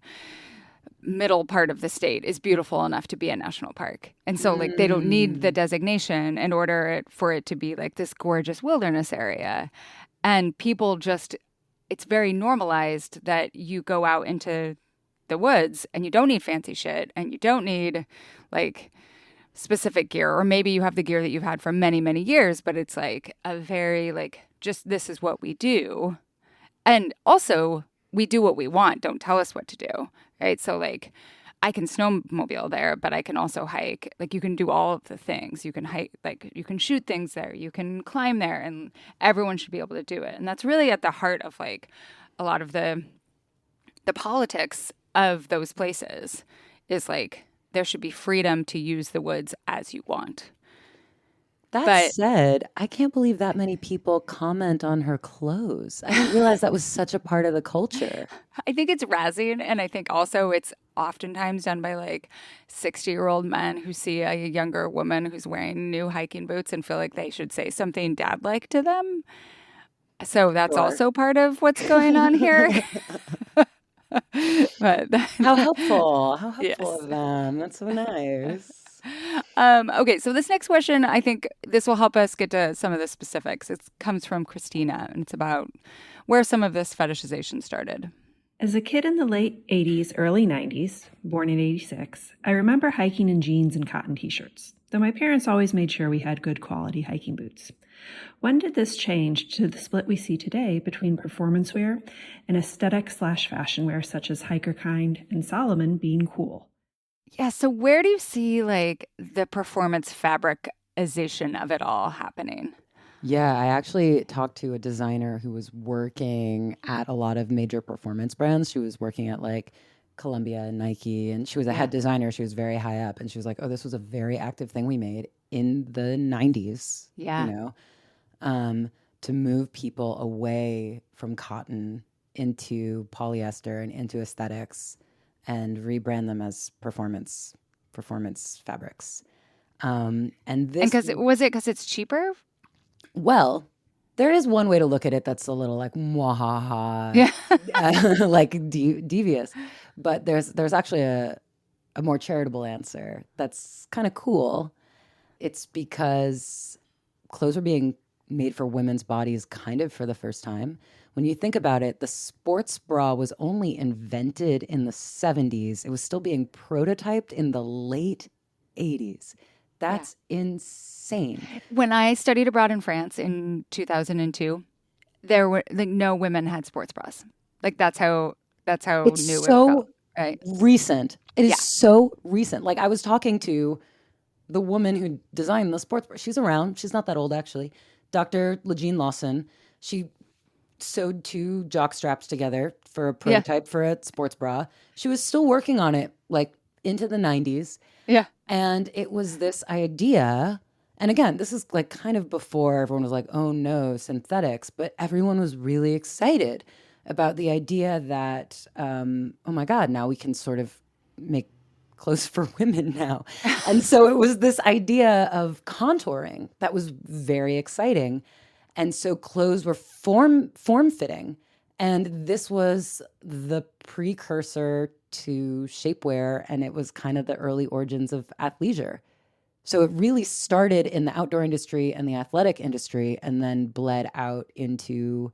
Speaker 1: middle part of the state is beautiful enough to be a national park. And so like they don't need the designation in order for it to be like this gorgeous wilderness area. And people it's very normalized that you go out into the woods and you don't need fancy shit and you don't need like specific gear, or maybe you have the gear that you've had for many, many years, but it's like a very like, just this is what we do. And also we do what we want. Don't tell us what to do. Right. So like I can snowmobile there, but I can also hike. Like you can do all of the things. You can hike, like you can shoot things there. You can climb there, and everyone should be able to do it. And that's really at the heart of like a lot of the politics of those places is like, there should be freedom to use the woods as you want.
Speaker 2: That said, I can't believe that many people comment on her clothes. I didn't realize that was such a part of the culture.
Speaker 1: I think it's razzing, and I think also it's oftentimes done by like 60-year-old men who see a younger woman who's wearing new hiking boots and feel like they should say something dad-like to them. So that's also part of what's going on here. But
Speaker 2: how helpful of them. That's so nice.
Speaker 1: Okay, so this next question, I think this will help us get to some of the specifics. It comes from Christina, and it's about where some of this fetishization started.
Speaker 5: As a kid in the late 80s, early 90s, born in 86, I remember hiking in jeans and cotton t-shirts, though my parents always made sure we had good quality hiking boots. When did this change to the split we see today between performance wear and aesthetic/fashion wear such as Hiker Kind and Solomon being cool?
Speaker 1: Yeah, so where do you see like the performance fabricization of it all happening?
Speaker 2: Yeah, I actually talked to a designer who was working at a lot of major performance brands. She was working at like Columbia and Nike, and she was a head designer. She was very high up, and she was like, oh, this was a very active thing we made in the 90s, to move people away from cotton into polyester and into aesthetics and rebrand them as performance fabrics. And because
Speaker 1: it's cheaper?
Speaker 2: Well, there is one way to look at it that's a little like mwahaha, like devious. But there's actually a more charitable answer that's kind of cool. It's because clothes are being made for women's bodies kind of for the first time. When you think about it, the sports bra was only invented in the 70s. It was still being prototyped in the late 80s. That's insane.
Speaker 1: When I studied abroad in France in 2002, there were like no women had sports bras. Like that's how
Speaker 2: it's
Speaker 1: new
Speaker 2: so
Speaker 1: it felt. Right?
Speaker 2: Recent. It is so recent. Like I was talking to the woman who designed the sports bra. She's around. She's not that old actually. Dr. Legine Lawson. She sewed 2 jock straps together for a prototype for a sports bra. She was still working on it like into the 90s.
Speaker 1: Yeah.
Speaker 2: And it was this idea. And again, this is like kind of before everyone was like, oh no, synthetics. But everyone was really excited about the idea that, oh my God, now we can sort of make clothes for women now. And so it was this idea of contouring that was very exciting. And so clothes were form fitting. And this was the precursor to shapewear, and it was kind of the early origins of athleisure. So it really started in the outdoor industry and the athletic industry and then bled out into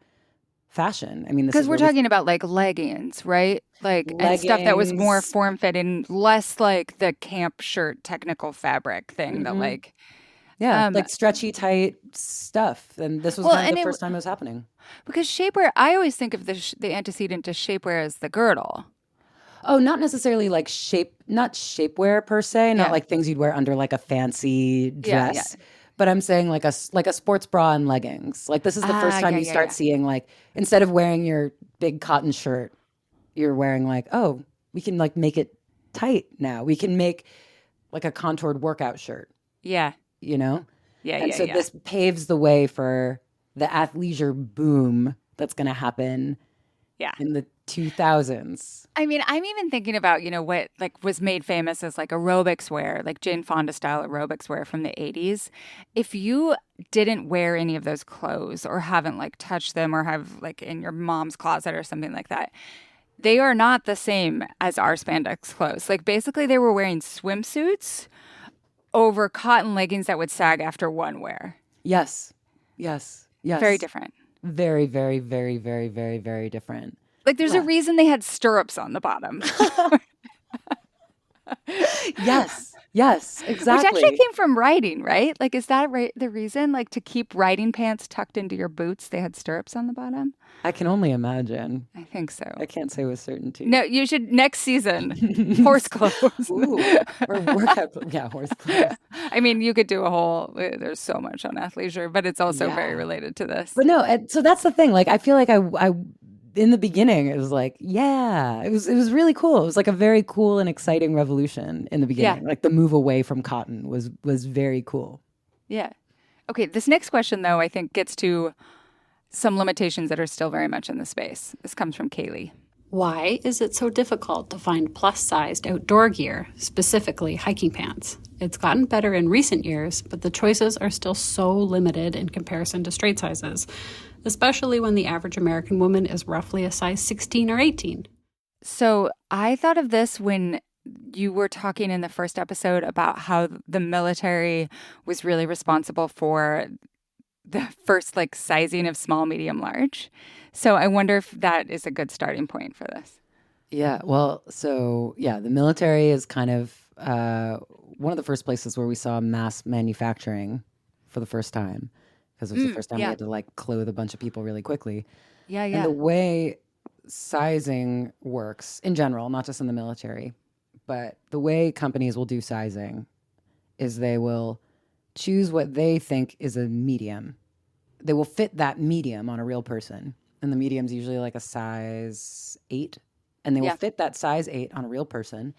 Speaker 2: fashion. I mean, this
Speaker 1: Because
Speaker 2: is
Speaker 1: we're
Speaker 2: where
Speaker 1: talking about like leggings, right? Like, and stuff that was more
Speaker 2: leggings.
Speaker 1: form-fitting, less like the camp shirt technical fabric thing that like,
Speaker 2: Yeah, like stretchy, tight stuff. And this was
Speaker 1: well,
Speaker 2: kind of
Speaker 1: and
Speaker 2: the
Speaker 1: it,
Speaker 2: first time it was happening.
Speaker 1: because shapewear, I always think of the antecedent to shapewear as the girdle.
Speaker 2: Oh, not necessarily like not shapewear per se, not
Speaker 1: Yeah.
Speaker 2: like things you'd wear under like a fancy
Speaker 1: Yeah,
Speaker 2: dress. But I'm saying like a sports bra and leggings. Like this is the first time you start seeing like, instead of wearing your big cotton shirt, you're wearing like, oh, we can like make it tight now. We can make like a contoured workout shirt,
Speaker 1: Yeah.
Speaker 2: you know?
Speaker 1: Yeah,
Speaker 2: And
Speaker 1: yeah,
Speaker 2: so
Speaker 1: yeah.
Speaker 2: this paves the way for the athleisure boom that's going to happen
Speaker 1: Yeah.
Speaker 2: in the 2000s.
Speaker 1: I mean, I'm even thinking about, what like was made famous as like aerobics wear, like Jane Fonda style aerobics wear from the 80s. If you didn't wear any of those clothes or haven't like touched them or have like in your mom's closet or something like that, they are not the same as our spandex clothes. Like basically they were wearing swimsuits over cotton leggings that would sag after one wear.
Speaker 2: Yes. Yes. Yes.
Speaker 1: Very different.
Speaker 2: Very, very, very, very, very, very different.
Speaker 1: Like there's a reason they had stirrups on the bottom.
Speaker 2: Yes. Yes, exactly.
Speaker 1: Which actually came from riding, right? Like, is that right? The reason, like, to keep riding pants tucked into your boots, they had stirrups on the bottom?
Speaker 2: I can only imagine.
Speaker 1: I think so.
Speaker 2: I can't say with certainty.
Speaker 1: No, you should, next season, horse clothes.
Speaker 2: Ooh, or workout. Yeah, horse clothes.
Speaker 1: I mean, you could do a whole, there's so much on athleisure, but it's also very related to this.
Speaker 2: But no, so that's the thing. Like, I feel like I in the beginning, it was like, yeah, it was really cool. It was like a very cool and exciting revolution in the beginning.
Speaker 1: Yeah.
Speaker 2: Like the move away from cotton was very cool.
Speaker 1: Yeah. Okay, this next question, though, I think gets to some limitations that are still very much in the space. This comes from Kaylee.
Speaker 6: Why is it so difficult to find plus-sized outdoor gear, specifically hiking pants? It's gotten better in recent years, but the choices are still so limited in comparison to straight sizes, especially when the average American woman is roughly a size 16 or 18.
Speaker 1: So I thought of this when you were talking in the first episode about how the military was really responsible for the first like sizing of small, medium, large. So I wonder if that is a good starting point for this.
Speaker 2: Yeah, well, so yeah, the military is kind of one of the first places where we saw mass manufacturing for the first time, because it was the first time we had to like clothe a bunch of people really quickly.
Speaker 1: Yeah,
Speaker 2: And the way sizing works in general, not just in the military, but the way companies will do sizing is they will choose what they think is a medium. They will fit that medium on a real person. And the medium's usually like a size 8. And they will fit that size 8 on a real person.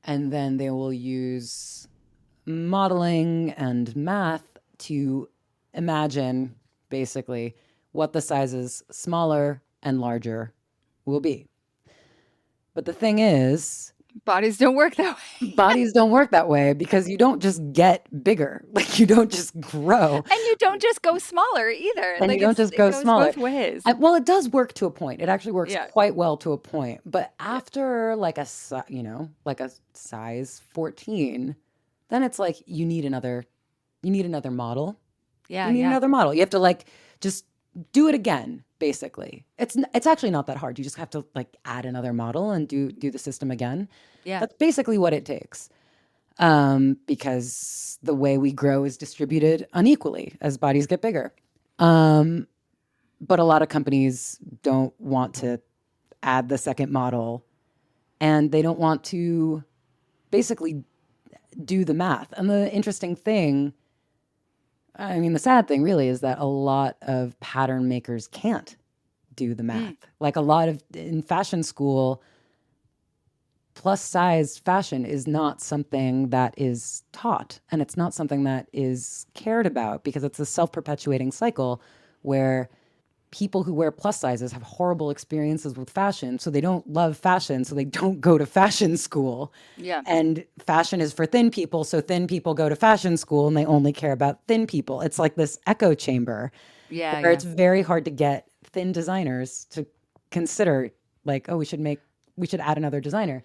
Speaker 2: And then they will use modeling and math to imagine basically what the sizes smaller and larger will be. But the thing is,
Speaker 1: bodies don't work that way.
Speaker 2: Bodies don't work that way because you don't just get bigger. Like you don't just grow.
Speaker 1: And you don't just go smaller either.
Speaker 2: And
Speaker 1: like
Speaker 2: you don't just go
Speaker 1: it goes
Speaker 2: smaller.
Speaker 1: both ways.
Speaker 2: Well, it does work to a point. It actually works quite well to a point. But after like a size 14, then it's like you need another model.
Speaker 1: Yeah,
Speaker 2: You need another model. You have to like just do it again, basically. It's actually not that hard. You just have to like add another model and do the system again.
Speaker 1: Yeah.
Speaker 2: That's basically what it takes. Because the way we grow is distributed unequally as bodies get bigger. But a lot of companies don't want to add the second model, and they don't want to basically do the math. And the interesting thing, I mean, the sad thing really is that a lot of pattern makers can't do the math. Like a lot of in fashion school, plus size fashion is not something that is taught, and it's not something that is cared about because it's a self-perpetuating cycle where people who wear plus sizes have horrible experiences with fashion, so they don't love fashion, so they don't go to fashion school.
Speaker 1: Yeah.
Speaker 2: And fashion is for thin people, so thin people go to fashion school and they only care about thin people. It's like this echo chamber where it's very hard to get thin designers to consider like, oh, we should add another designer.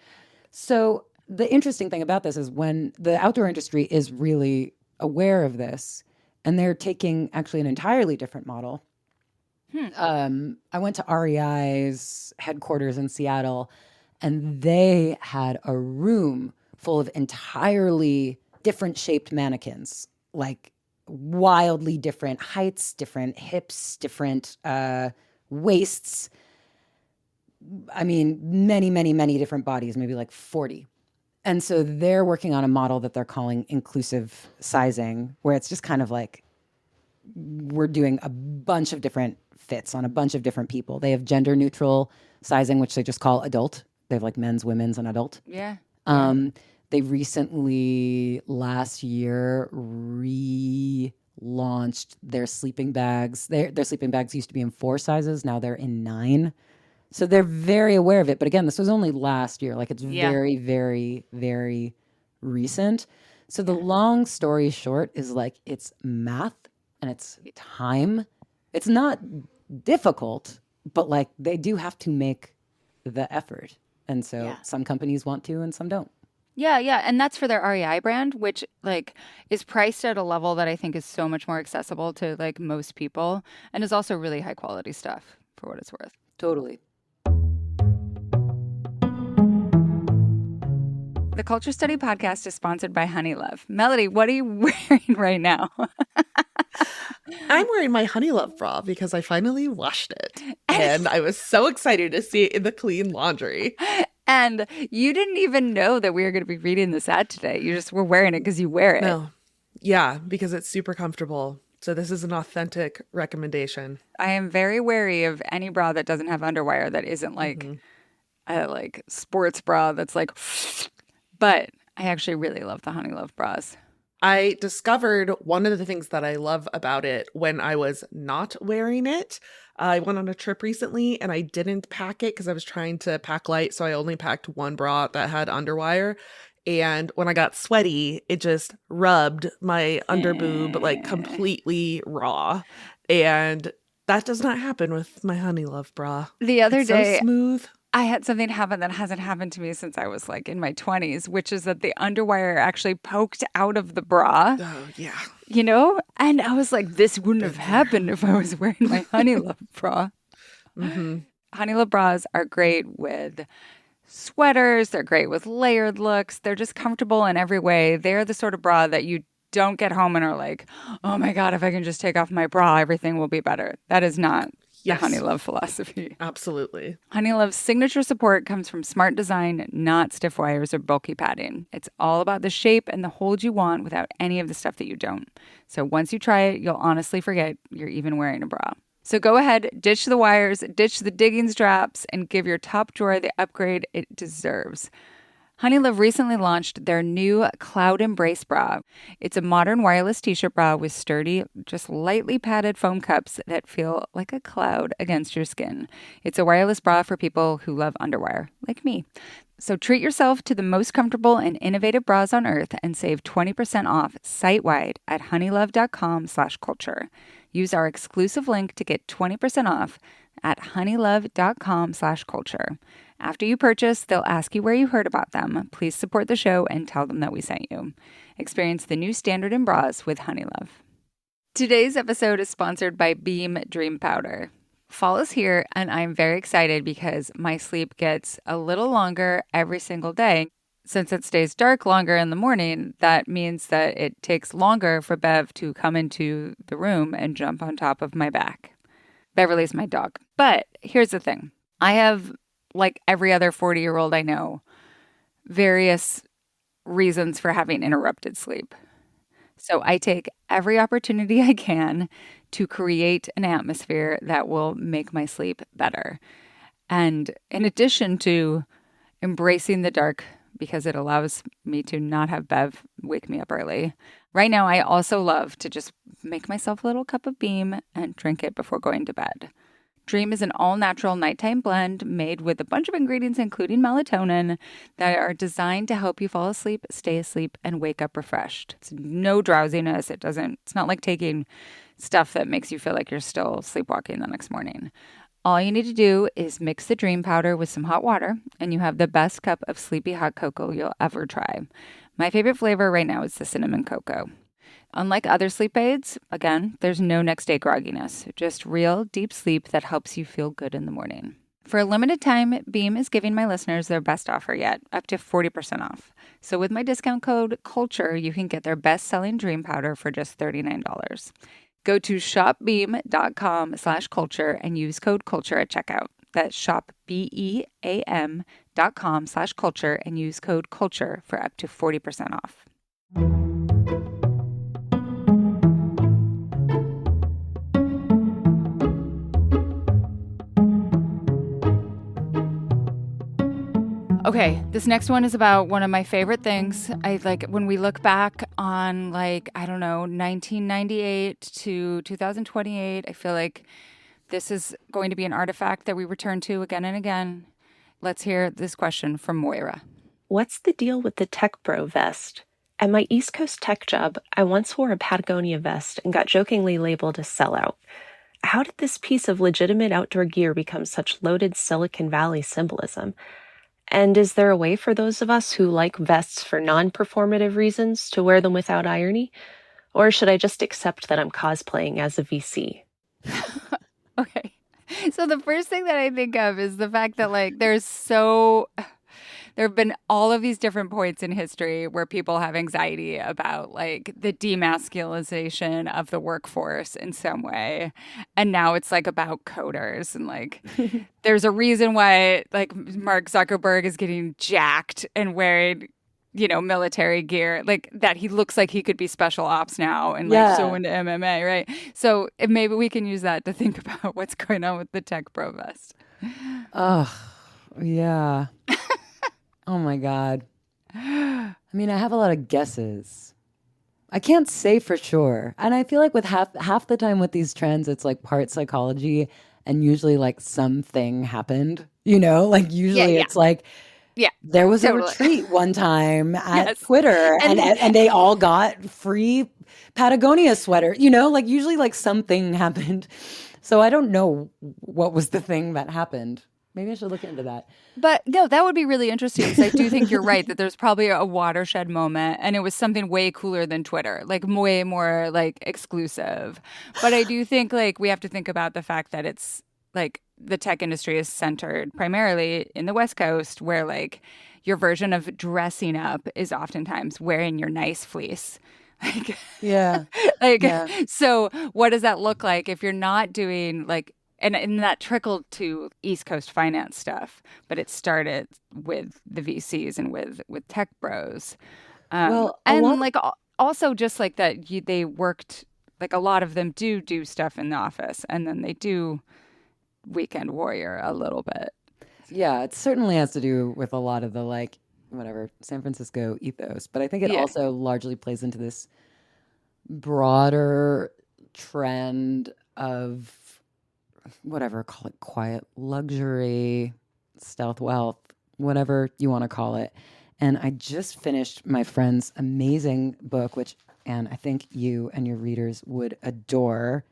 Speaker 2: So the interesting thing about this is when the outdoor industry is really aware of this and they're taking actually an entirely different model. I went to REI's headquarters in Seattle, and they had a room full of entirely different shaped mannequins, like wildly different heights, different hips, different waists. I mean, many, many, many different bodies, maybe like 40. And so they're working on a model that they're calling inclusive sizing, where it's just kind of like we're doing a bunch of different fits on a bunch of different people. They have gender neutral sizing, which they just call adult. They have like men's, women's, and adult.
Speaker 1: Yeah.
Speaker 2: They recently, last year, relaunched their sleeping bags. Their sleeping bags used to be in 4 sizes. Now they're in 9. So they're very aware of it. But again, this was only last year. Like it's very, very, very recent. So the long story short is like it's math and it's time. It's not difficult, but like they do have to make the effort. And so some companies want to and some don't.
Speaker 1: Yeah, yeah. And that's for their REI brand, which like is priced at a level that I think is so much more accessible to like most people and is also really high quality stuff for what it's worth.
Speaker 2: Totally.
Speaker 1: The Culture Study podcast is sponsored by Honeylove. Melody, what are you wearing right now?
Speaker 3: I'm wearing my Honeylove bra because I finally washed it. And I was so excited to see it in the clean laundry.
Speaker 1: And you didn't even know that we were going to be reading this ad today. You just were wearing it because you wear it.
Speaker 3: No. Yeah, because it's super comfortable. So this is an authentic recommendation.
Speaker 1: I am very wary of any bra that doesn't have underwire that isn't like a like sports bra that's like, but I actually really love the Honeylove bras.
Speaker 3: I discovered one of the things that I love about it when I was not wearing it. I went on a trip recently and I didn't pack it because I was trying to pack light. So I only packed one bra that had underwire. And when I got sweaty, it just rubbed my underboob like completely raw. And that does not happen with my Honeylove bra.
Speaker 1: The other day,
Speaker 3: so smooth.
Speaker 1: I had something happen that hasn't happened to me since I was like in my 20s, which is that the underwire actually poked out of the bra.
Speaker 3: Oh, yeah.
Speaker 1: You know? And I was like, this wouldn't have happened if I was wearing my Honeylove bra. Honeylove bras are great with sweaters. They're great with layered looks. They're just comfortable in every way. They're the sort of bra that you don't get home and are like, oh my God, if I can just take off my bra, everything will be better. That is not the Honeylove philosophy.
Speaker 3: Absolutely.
Speaker 1: Honeylove's signature support comes from smart design, not stiff wires or bulky padding. It's all about the shape and the hold you want without any of the stuff that you don't. So once you try it, you'll honestly forget you're even wearing a bra. So go ahead, ditch the wires, ditch the digging straps, and give your top drawer the upgrade it deserves. Honeylove recently launched their new Cloud Embrace bra. It's a modern wireless t-shirt bra with sturdy, just lightly padded foam cups that feel like a cloud against your skin. It's a wireless bra for people who love underwire, like me. So treat yourself to the most comfortable and innovative bras on earth and save 20% off site-wide at honeylove.com/culture. Use our exclusive link to get 20% off at honeylove.com/culture. After you purchase, they'll ask you where you heard about them. Please support the show and tell them that we sent you. Experience the new standard in bras with Honeylove. Today's episode is sponsored by Beam Dream Powder. Fall is here, and I'm very excited because my sleep gets a little longer every single day. Since it stays dark longer in the morning, that means that it takes longer for Bev to come into the room and jump on top of my back. Beverly's my dog. But here's the thing. I have, like every other 40-year-old I know, various reasons for having interrupted sleep. So I take every opportunity I can to create an atmosphere that will make my sleep better. And in addition to embracing the dark because it allows me to not have Bev wake me up early, right now I also love to just make myself a little cup of Beam and drink it before going to bed. Dream is an all-natural nighttime blend made with a bunch of ingredients, including melatonin, that are designed to help you fall asleep, stay asleep, and wake up refreshed. It's no drowsiness. It's not like taking stuff that makes you feel like you're still sleepwalking the next morning. All you need to do is mix the dream powder with some hot water, and you have the best cup of sleepy hot cocoa you'll ever try. My favorite flavor right now is the cinnamon cocoa. Unlike other sleep aids, again, there's no next day grogginess, just real deep sleep that helps you feel good in the morning. For a limited time, Beam is giving my listeners their best offer yet, up to 40% off. So with my discount code CULTURE, you can get their best-selling dream powder for just $39. Go to shopbeam.com/culture and use code CULTURE at checkout. That's shopbeam.com/culture and use code CULTURE for up to 40% off. Okay, this next one is about one of my favorite things. I like when we look back on 1998 to 2028, I feel like this is going to be an artifact that we return to again and again. Let's hear this question from Moira.
Speaker 7: What's the deal with the Tech Bro vest? At my East Coast tech job, I once wore a Patagonia vest and got jokingly labeled a sellout. How did this piece of legitimate outdoor gear become such loaded Silicon Valley symbolism? And is there a way for those of us who like vests for non-performative reasons to wear them without irony? Or should I just accept that I'm cosplaying as a VC?
Speaker 1: Okay. So the first thing that I think of is the fact that there have been all of these different points in history where people have anxiety about the demasculization of the workforce in some way. And now it's about coders and there's a reason why Mark Zuckerberg is getting jacked and wearing, military gear that. He looks like he could be special ops now and so into MMA, right? So maybe we can use that to think about what's going on with the Tech Bro vest.
Speaker 2: Oh, yeah. Oh my God. I mean, I have a lot of guesses. I can't say for sure. And I feel like with half the time with these trends, it's part psychology and usually something happened, usually it's there was a retreat one time at Twitter and they all got free Patagonia sweater, usually something happened. So I don't know what was the thing that happened. Maybe I should look into that.
Speaker 1: But no, that would be really interesting because I do think you're right that there's probably a watershed moment and it was something way cooler than Twitter, way more exclusive. But I do think we have to think about the fact that it's the tech industry is centered primarily in the West Coast where your version of dressing up is oftentimes wearing your nice fleece. So what does that look like if you're not doing and that trickled to East Coast finance stuff, but it started with the VCs and with tech bros. Also just that they worked, a lot of them do stuff in the office and then they do weekend warrior a little bit.
Speaker 2: Yeah, it certainly has to do with a lot of the San Francisco ethos, but I think it also largely plays into this broader trend of call it quiet luxury, stealth wealth, whatever you want to call it. And I just finished my friend's amazing book, which, Anne, I think you and your readers would adore.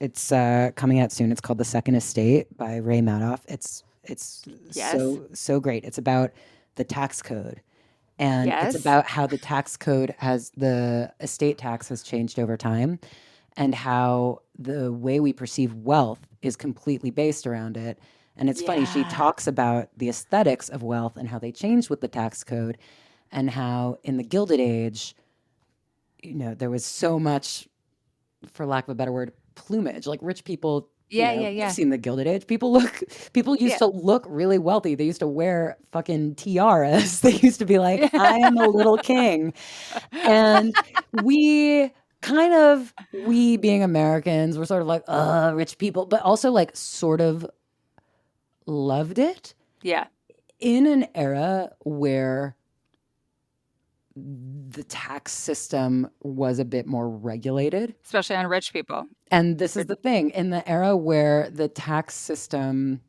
Speaker 2: It's coming out soon. It's called The Second Estate by Ray Madoff. It's so great. It's about the tax code. And it's about how the tax code the estate tax has changed over time and how the way we perceive wealth is completely based around it. And it's funny, she talks about the aesthetics of wealth and how they changed with the tax code and how in the Gilded Age, there was so much, for lack of a better word, plumage. Rich people You
Speaker 1: Yeah,
Speaker 2: know,
Speaker 1: yeah,
Speaker 2: you've
Speaker 1: yeah.
Speaker 2: seen the Gilded Age. People used
Speaker 1: Yeah.
Speaker 2: to look really wealthy. They used to wear fucking tiaras. They used to be like, I am a little king. And we we being Americans, we're sort of like, rich people, but also like sort of loved it
Speaker 1: Yeah.
Speaker 2: in an era where the tax system was a bit more regulated.
Speaker 1: Especially on rich people.
Speaker 2: And this is the thing, in the era where the tax system,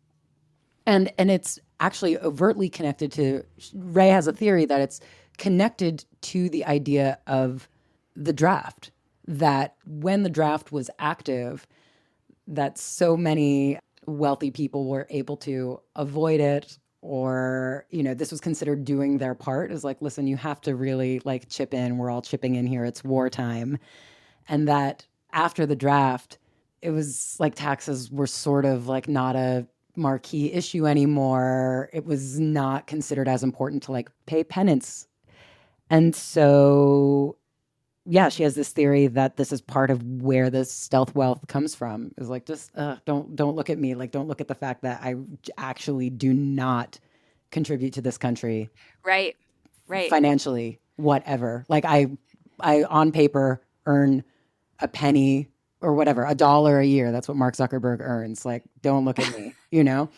Speaker 2: and it's actually overtly connected to, Ray has a theory that it's connected to the idea of the draft, that when the draft was active, that so many wealthy people were able to avoid it, or, you know, this was considered doing their part. Is like, listen, you have to really like chip in. We're all chipping in here. It's wartime. And that after the draft, it was like taxes were sort of like not a marquee issue anymore. It was not considered as important to like pay penance. And so, yeah, she has this theory that this is part of where this stealth wealth comes from. Is like, just don't look at me. Like, don't look at the fact that I actually do not contribute to this country
Speaker 1: Right. Right.
Speaker 2: financially, whatever. Like, I on paper earn a penny or whatever, $1 a year. That's what Mark Zuckerberg earns. Like, don't look at me, you know?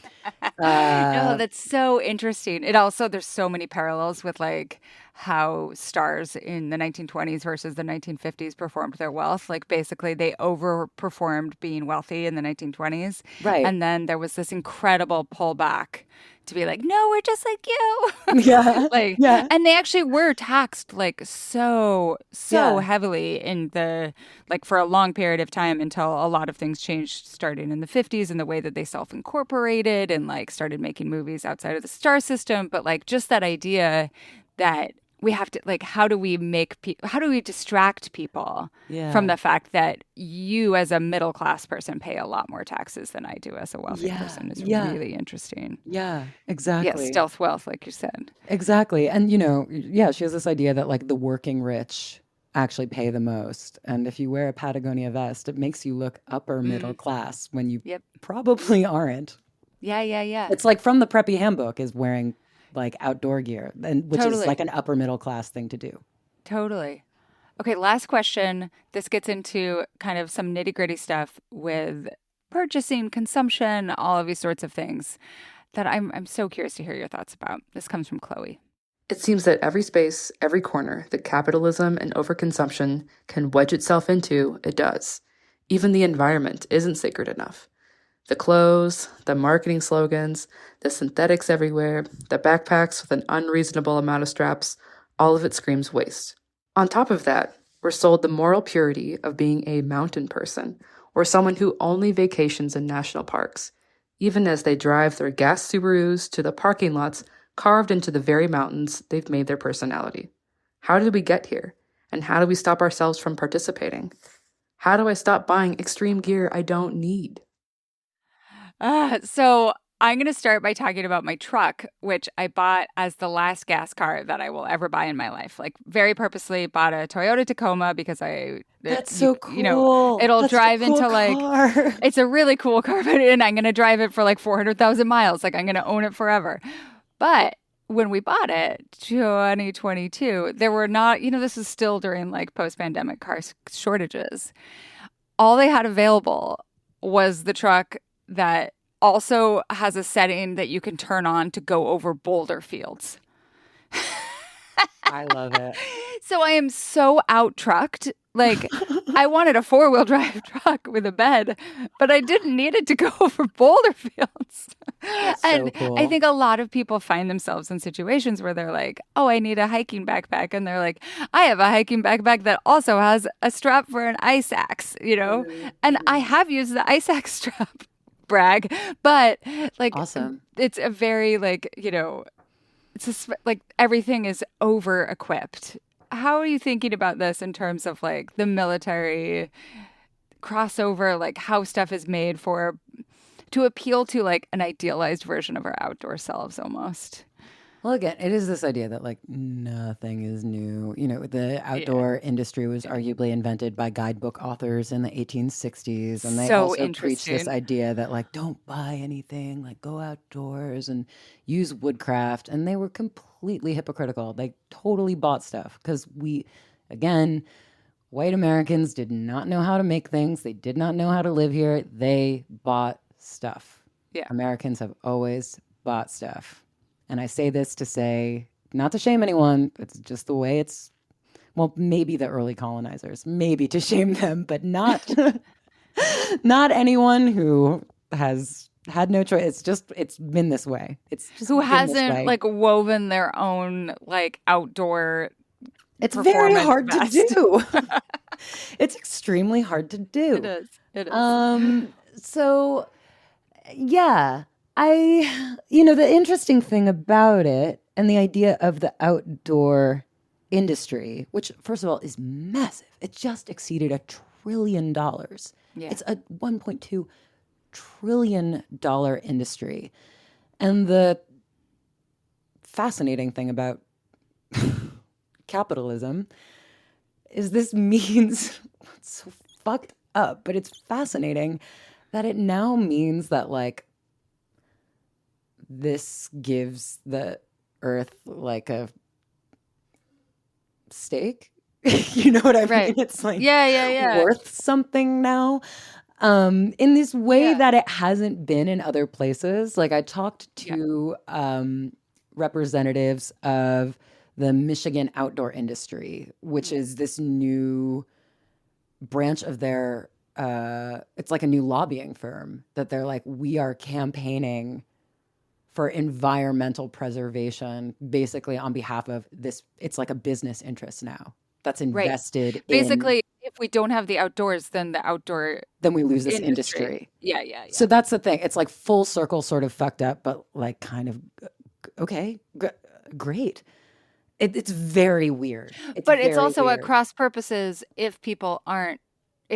Speaker 1: No, that's so interesting. It also, there's so many parallels with like how stars in the 1920s versus the 1950s performed their wealth. Like basically they overperformed being wealthy in the 1920s.
Speaker 2: Right.
Speaker 1: And then there was this incredible pullback to be like, no, we're just like you.
Speaker 2: Yeah.
Speaker 1: Like,
Speaker 2: Yeah.
Speaker 1: and they actually were taxed like so
Speaker 2: Yeah.
Speaker 1: heavily in the, like for a long period of time until a lot of things changed starting in the 50s and the way that they self-incorporated and like started making movies outside of the star system. But like just that idea that we have to, like, how do we how do we distract people from the fact that you as a middle class person pay a lot more taxes than I do as a wealthy person is really interesting.
Speaker 2: Yeah,
Speaker 1: Yeah,
Speaker 2: exactly.
Speaker 1: stealth wealth, like you said.
Speaker 2: Exactly. And, you know, yeah, she has this idea that like the working rich actually pay the most. And if you wear a Patagonia vest, it makes you look upper middle class when you
Speaker 1: Yep.
Speaker 2: probably aren't.
Speaker 1: Yeah, yeah, yeah.
Speaker 2: It's like from the preppy handbook is wearing like outdoor gear, and which is
Speaker 1: Totally.
Speaker 2: like an upper middle class thing to do.
Speaker 1: Totally. Okay, last question. This gets into kind of some nitty-gritty stuff with purchasing, consumption, all of these sorts of things that I'm so curious to hear your thoughts about. This comes from Chloe.
Speaker 8: It seems that every space, every corner that capitalism and overconsumption can wedge itself into, it does. Even the environment isn't sacred enough. The clothes, the marketing slogans, the synthetics everywhere, the backpacks with an unreasonable amount of straps, all of it screams waste. On top of that, we're sold the moral purity of being a mountain person or someone who only vacations in national parks, even as they drive their gas Subarus to the parking lots carved into the very mountains they've made their personality. How did we get here? And how do we stop ourselves from participating? How do I stop buying extreme gear I don't need?
Speaker 1: So I'm going to start by talking about my truck, which I bought as the last gas car that I will ever buy in my life. Like very purposely bought a Toyota Tacoma because
Speaker 2: That's so cool.
Speaker 1: You know, it'll
Speaker 2: That's
Speaker 1: drive
Speaker 2: a cool
Speaker 1: into like,
Speaker 2: car.
Speaker 1: it's a really cool car, and I'm going to drive it for like 400,000 miles. Like I'm going to own it forever. But when we bought it, 2022, there were not, you know, this is still during like post-pandemic car shortages. All they had available was the truck that also has a setting that you can turn on to go over boulder fields.
Speaker 2: I love it.
Speaker 1: So I am so out trucked. Like I wanted a 4-wheel drive truck with a bed, but I didn't need it to go over boulder fields.
Speaker 2: That's
Speaker 1: And
Speaker 2: so cool.
Speaker 1: I think a lot of people find themselves in situations where they're like, oh, I need a hiking backpack. And they're like, I have a hiking backpack that also has a strap for an ice axe, you know? And I have used the ice axe strap, brag, but like,
Speaker 2: Awesome.
Speaker 1: it's a very like, you know, it's like everything is over equipped. How are you thinking about this in terms of like the military crossover, like how stuff is made to appeal to like an idealized version of our outdoor selves almost?
Speaker 2: Well, again, it is this idea that like nothing is new. You know, the outdoor industry was arguably invented by guidebook authors in the 1860s. And they
Speaker 1: So
Speaker 2: also preach this
Speaker 1: interesting.
Speaker 2: idea that like don't buy anything, like go outdoors and use woodcraft. And they were completely hypocritical. They totally bought stuff because again, white Americans did not know how to make things. They did not know how to live here. They bought stuff.
Speaker 1: Yeah.
Speaker 2: Americans have always bought stuff. And I say this to say, not to shame anyone, it's just the way it's, well, maybe the early colonizers, maybe to shame them, but not not anyone who has had no choice. It's been this way. It's just
Speaker 1: Who
Speaker 2: been this
Speaker 1: hasn't
Speaker 2: way.
Speaker 1: like woven their own like outdoor
Speaker 2: It's very
Speaker 1: performance
Speaker 2: hard
Speaker 1: vest.
Speaker 2: to do. It's extremely hard to do.
Speaker 1: It is. It is.
Speaker 2: So yeah, the interesting thing about it and the idea of the outdoor industry, which first of all is massive, it just exceeded $1 trillion.
Speaker 1: Yeah.
Speaker 2: It's a $1.2 trillion industry. And the fascinating thing about capitalism is this means, it's so fucked up, but it's fascinating that it now means that like this gives the earth like a stake. You know what I mean? It's like worth something now. In this way that it hasn't been in other places. Like I talked to representatives of the Michigan outdoor industry, which is this new branch of their it's like a new lobbying firm that they're like, we are campaigning for environmental preservation, basically on behalf of this. It's like a business interest now that's invested in.
Speaker 1: Basically, if we don't have the outdoors, then
Speaker 2: we lose this industry.
Speaker 1: Yeah.
Speaker 2: So that's the thing. It's like full circle, sort of fucked up, but like kind of okay, great. It's very weird.
Speaker 1: But it's also at cross purposes if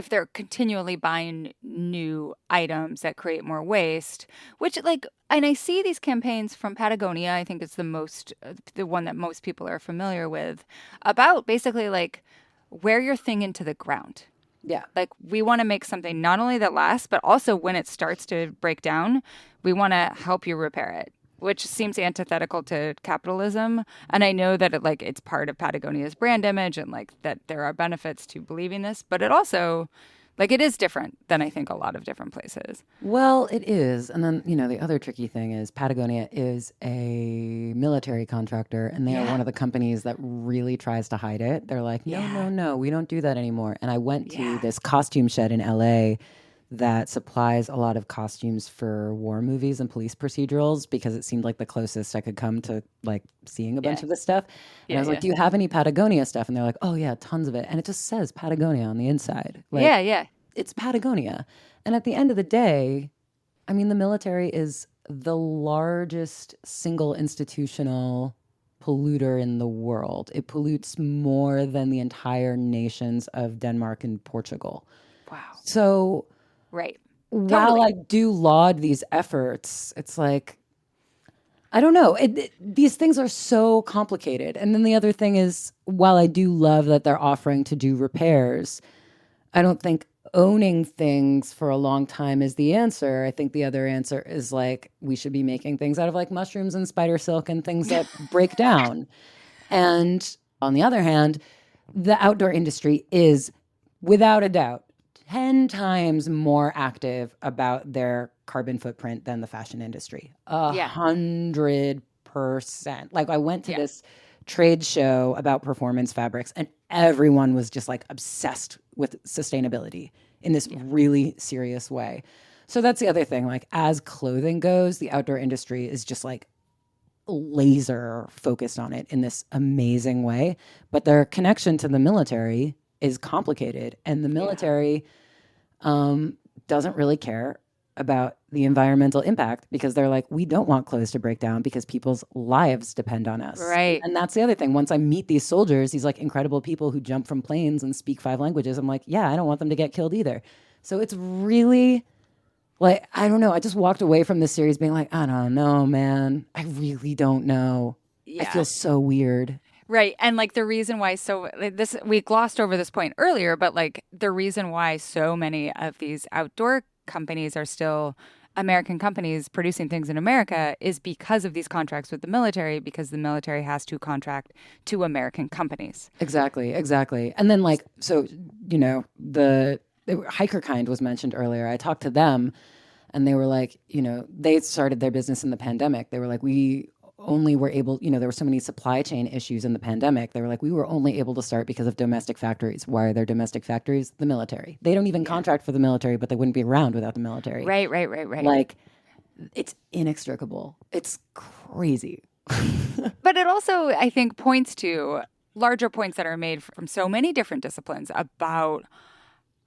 Speaker 1: they're continually buying new items that create more waste, which like, and I see these campaigns from Patagonia, I think it's the one that most people are familiar with, about basically like wear your thing into the ground.
Speaker 2: Yeah.
Speaker 1: Like we want to make something not only that lasts, but also when it starts to break down, we want to help you repair it, which seems antithetical to capitalism. And I know that it's part of Patagonia's brand image and like that there are benefits to believing this, but it also like it is different than I think a lot of different places.
Speaker 2: Well, it is. And then, the other tricky thing is Patagonia is a military contractor and they are one of the companies that really tries to hide it. They're like, no, we don't do that anymore. And I went to this costume shed in LA that supplies a lot of costumes for war movies and police procedurals because it seemed like the closest I could come to like seeing a bunch of this stuff. And I was like, do you have any Patagonia stuff? And they're like, oh yeah, tons of it. And it just says Patagonia on the inside. Like, it's Patagonia. And at the end of the day, I mean, the military is the largest single institutional polluter in the world. It pollutes more than the entire nations of Denmark and Portugal.
Speaker 1: Wow.
Speaker 2: So while I do laud these efforts, it's like, I don't know. These things are so complicated. And then the other thing is, while I do love that they're offering to do repairs, I don't think owning things for a long time is the answer. I think the other answer is like, we should be making things out of like mushrooms and spider silk and things that break down. And on the other hand, the outdoor industry is, without a doubt, 10 times more active about their carbon footprint than the fashion industry. 100%. Like I went to this trade show about performance fabrics and everyone was just like obsessed with sustainability in this really serious way. So that's the other thing. Like as clothing goes, the outdoor industry is just like laser focused on it in this amazing way. But their connection to the military is complicated. And the military doesn't really care about the environmental impact because they're like, we don't want clothes to break down because people's lives depend on us.
Speaker 1: Right.
Speaker 2: And that's the other thing. Once I meet these soldiers, these like incredible people who jump from planes and speak 5 languages, I'm like, yeah, I don't want them to get killed either. So it's really like, I don't know. I just walked away from this series being like, I don't know, man. I really don't know. I feel so weird.
Speaker 1: Right. And like the reason why we glossed over this point earlier, but like the reason why so many of these outdoor companies are still American companies producing things in America is because of these contracts with the military, because the military has to contract to American companies.
Speaker 2: Exactly. And then like, so, the Hiker Kind was mentioned earlier. I talked to them and they were like, they started their business in the pandemic. They were like, we only were able, there were so many supply chain issues in the pandemic. They were like, we were only able to start because of domestic factories. Why are there domestic factories? The military. They don't even contract for the military, but they wouldn't be around without the military.
Speaker 1: Right.
Speaker 2: Like, it's inextricable. It's crazy.
Speaker 1: But it also, I think, points to larger points that are made from so many different disciplines about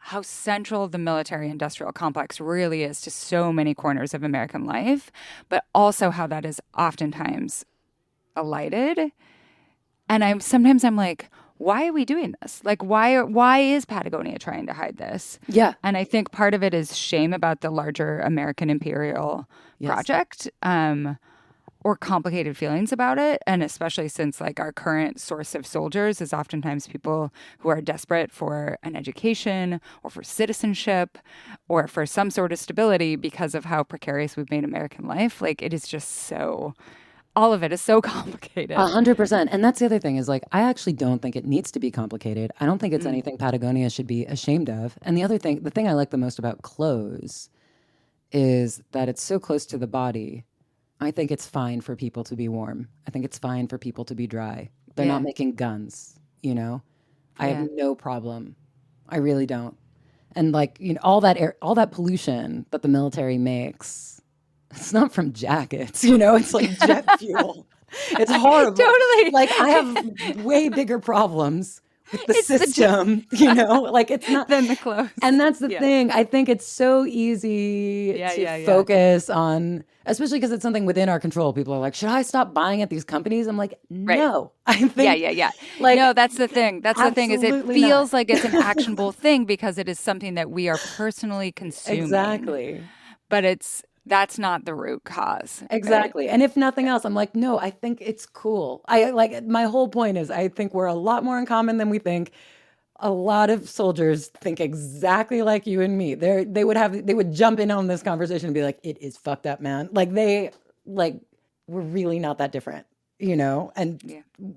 Speaker 1: how central the military-industrial complex really is to so many corners of American life, but also how that is oftentimes elided. And sometimes I'm like, why are we doing this? Like, why is Patagonia trying to hide this?
Speaker 2: Yeah.
Speaker 1: And I think part of it is shame about the larger American imperial project, or complicated feelings about it. And especially since like our current source of soldiers is oftentimes people who are desperate for an education or for citizenship or for some sort of stability because of how precarious we've made American life. Like it is just all of it is so complicated.
Speaker 2: 100%. And that's the other thing is like, I actually don't think it needs to be complicated. I don't think it's anything Patagonia should be ashamed of. And the thing I like the most about clothes is that it's so close to the body. I think it's fine for people to be warm. I think it's fine for people to be dry. They're not making guns, I have no problem. I really don't. And like, all that pollution that the military makes, it's not from jackets, it's like jet fuel. It's horrible.
Speaker 1: Totally.
Speaker 2: Like I have way bigger problems with the system, like it's not
Speaker 1: than the clothes.
Speaker 2: And that's the thing. I think it's so easy to focus on, especially because it's something within our control. People are like, should I stop buying at these companies? I'm like, no. I think
Speaker 1: Like, no, that's the thing. That's the thing is it feels
Speaker 2: not.
Speaker 1: like it's an actionable thing because it is something that we are personally consuming.
Speaker 2: Exactly.
Speaker 1: But that's not the root cause.
Speaker 2: Exactly. And if nothing else, I'm like, no, I think it's cool. My whole point is I think we're a lot more in common than we think. A lot of soldiers think exactly like you and me. They would jump in on this conversation and be like, it is fucked up, man. Like we're really not that different,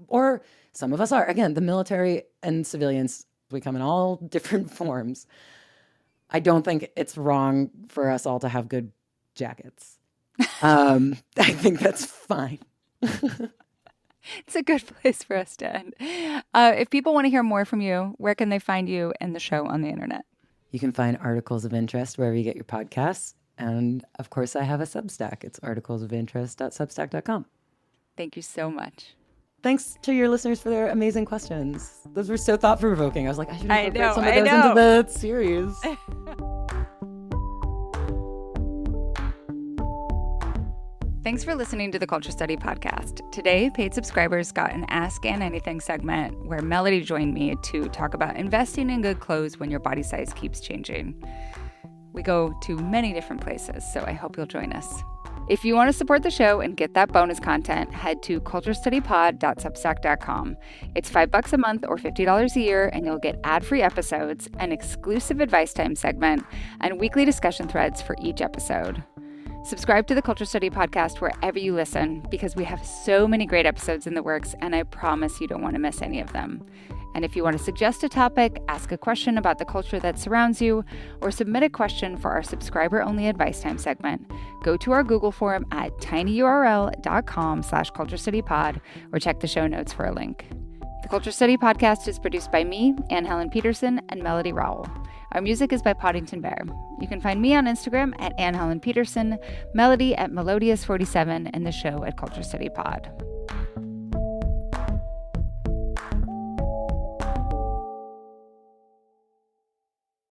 Speaker 2: or some of us are. Again, the military and civilians, we come in all different forms. I don't think it's wrong for us all to have good jackets. I think that's fine.
Speaker 1: It's a good place for us to end. If people want to hear more from you, where can they find you and the show on the internet?
Speaker 2: You can find Articles of Interest wherever you get your podcasts. And of course, I have a Substack. It's articlesofinterest.substack.com.
Speaker 1: Thank you so much.
Speaker 2: Thanks to your listeners for their amazing questions. Those were so thought-provoking. I was like, I should incorporate some of those into the series.
Speaker 1: Thanks for listening to the Culture Study Podcast. Today, paid subscribers got an Ask Ann Anything segment where Melody joined me to talk about investing in good clothes when your body size keeps changing. We go to many different places, so I hope you'll join us. If you want to support the show and get that bonus content, head to culturestudypod.substack.com. It's $5 a month or $50 a year, and you'll get ad-free episodes, an exclusive advice time segment, and weekly discussion threads for each episode. Subscribe to the Culture Study Podcast wherever you listen because we have so many great episodes in the works, and I promise you don't want to miss any of them. And if you want to suggest a topic, ask a question about the culture that surrounds you, or submit a question for our subscriber-only advice time segment, go to our Google form at tinyurl.com/culturestudypod or check the show notes for a link. The Culture Study Podcast is produced by me, Anne Helen Peterson, and Melody Rowell. Our music is by Poddington Bear. You can find me on Instagram at Anne Helen Peterson, Melody at Melodious47, and the show at Culture Study Pod.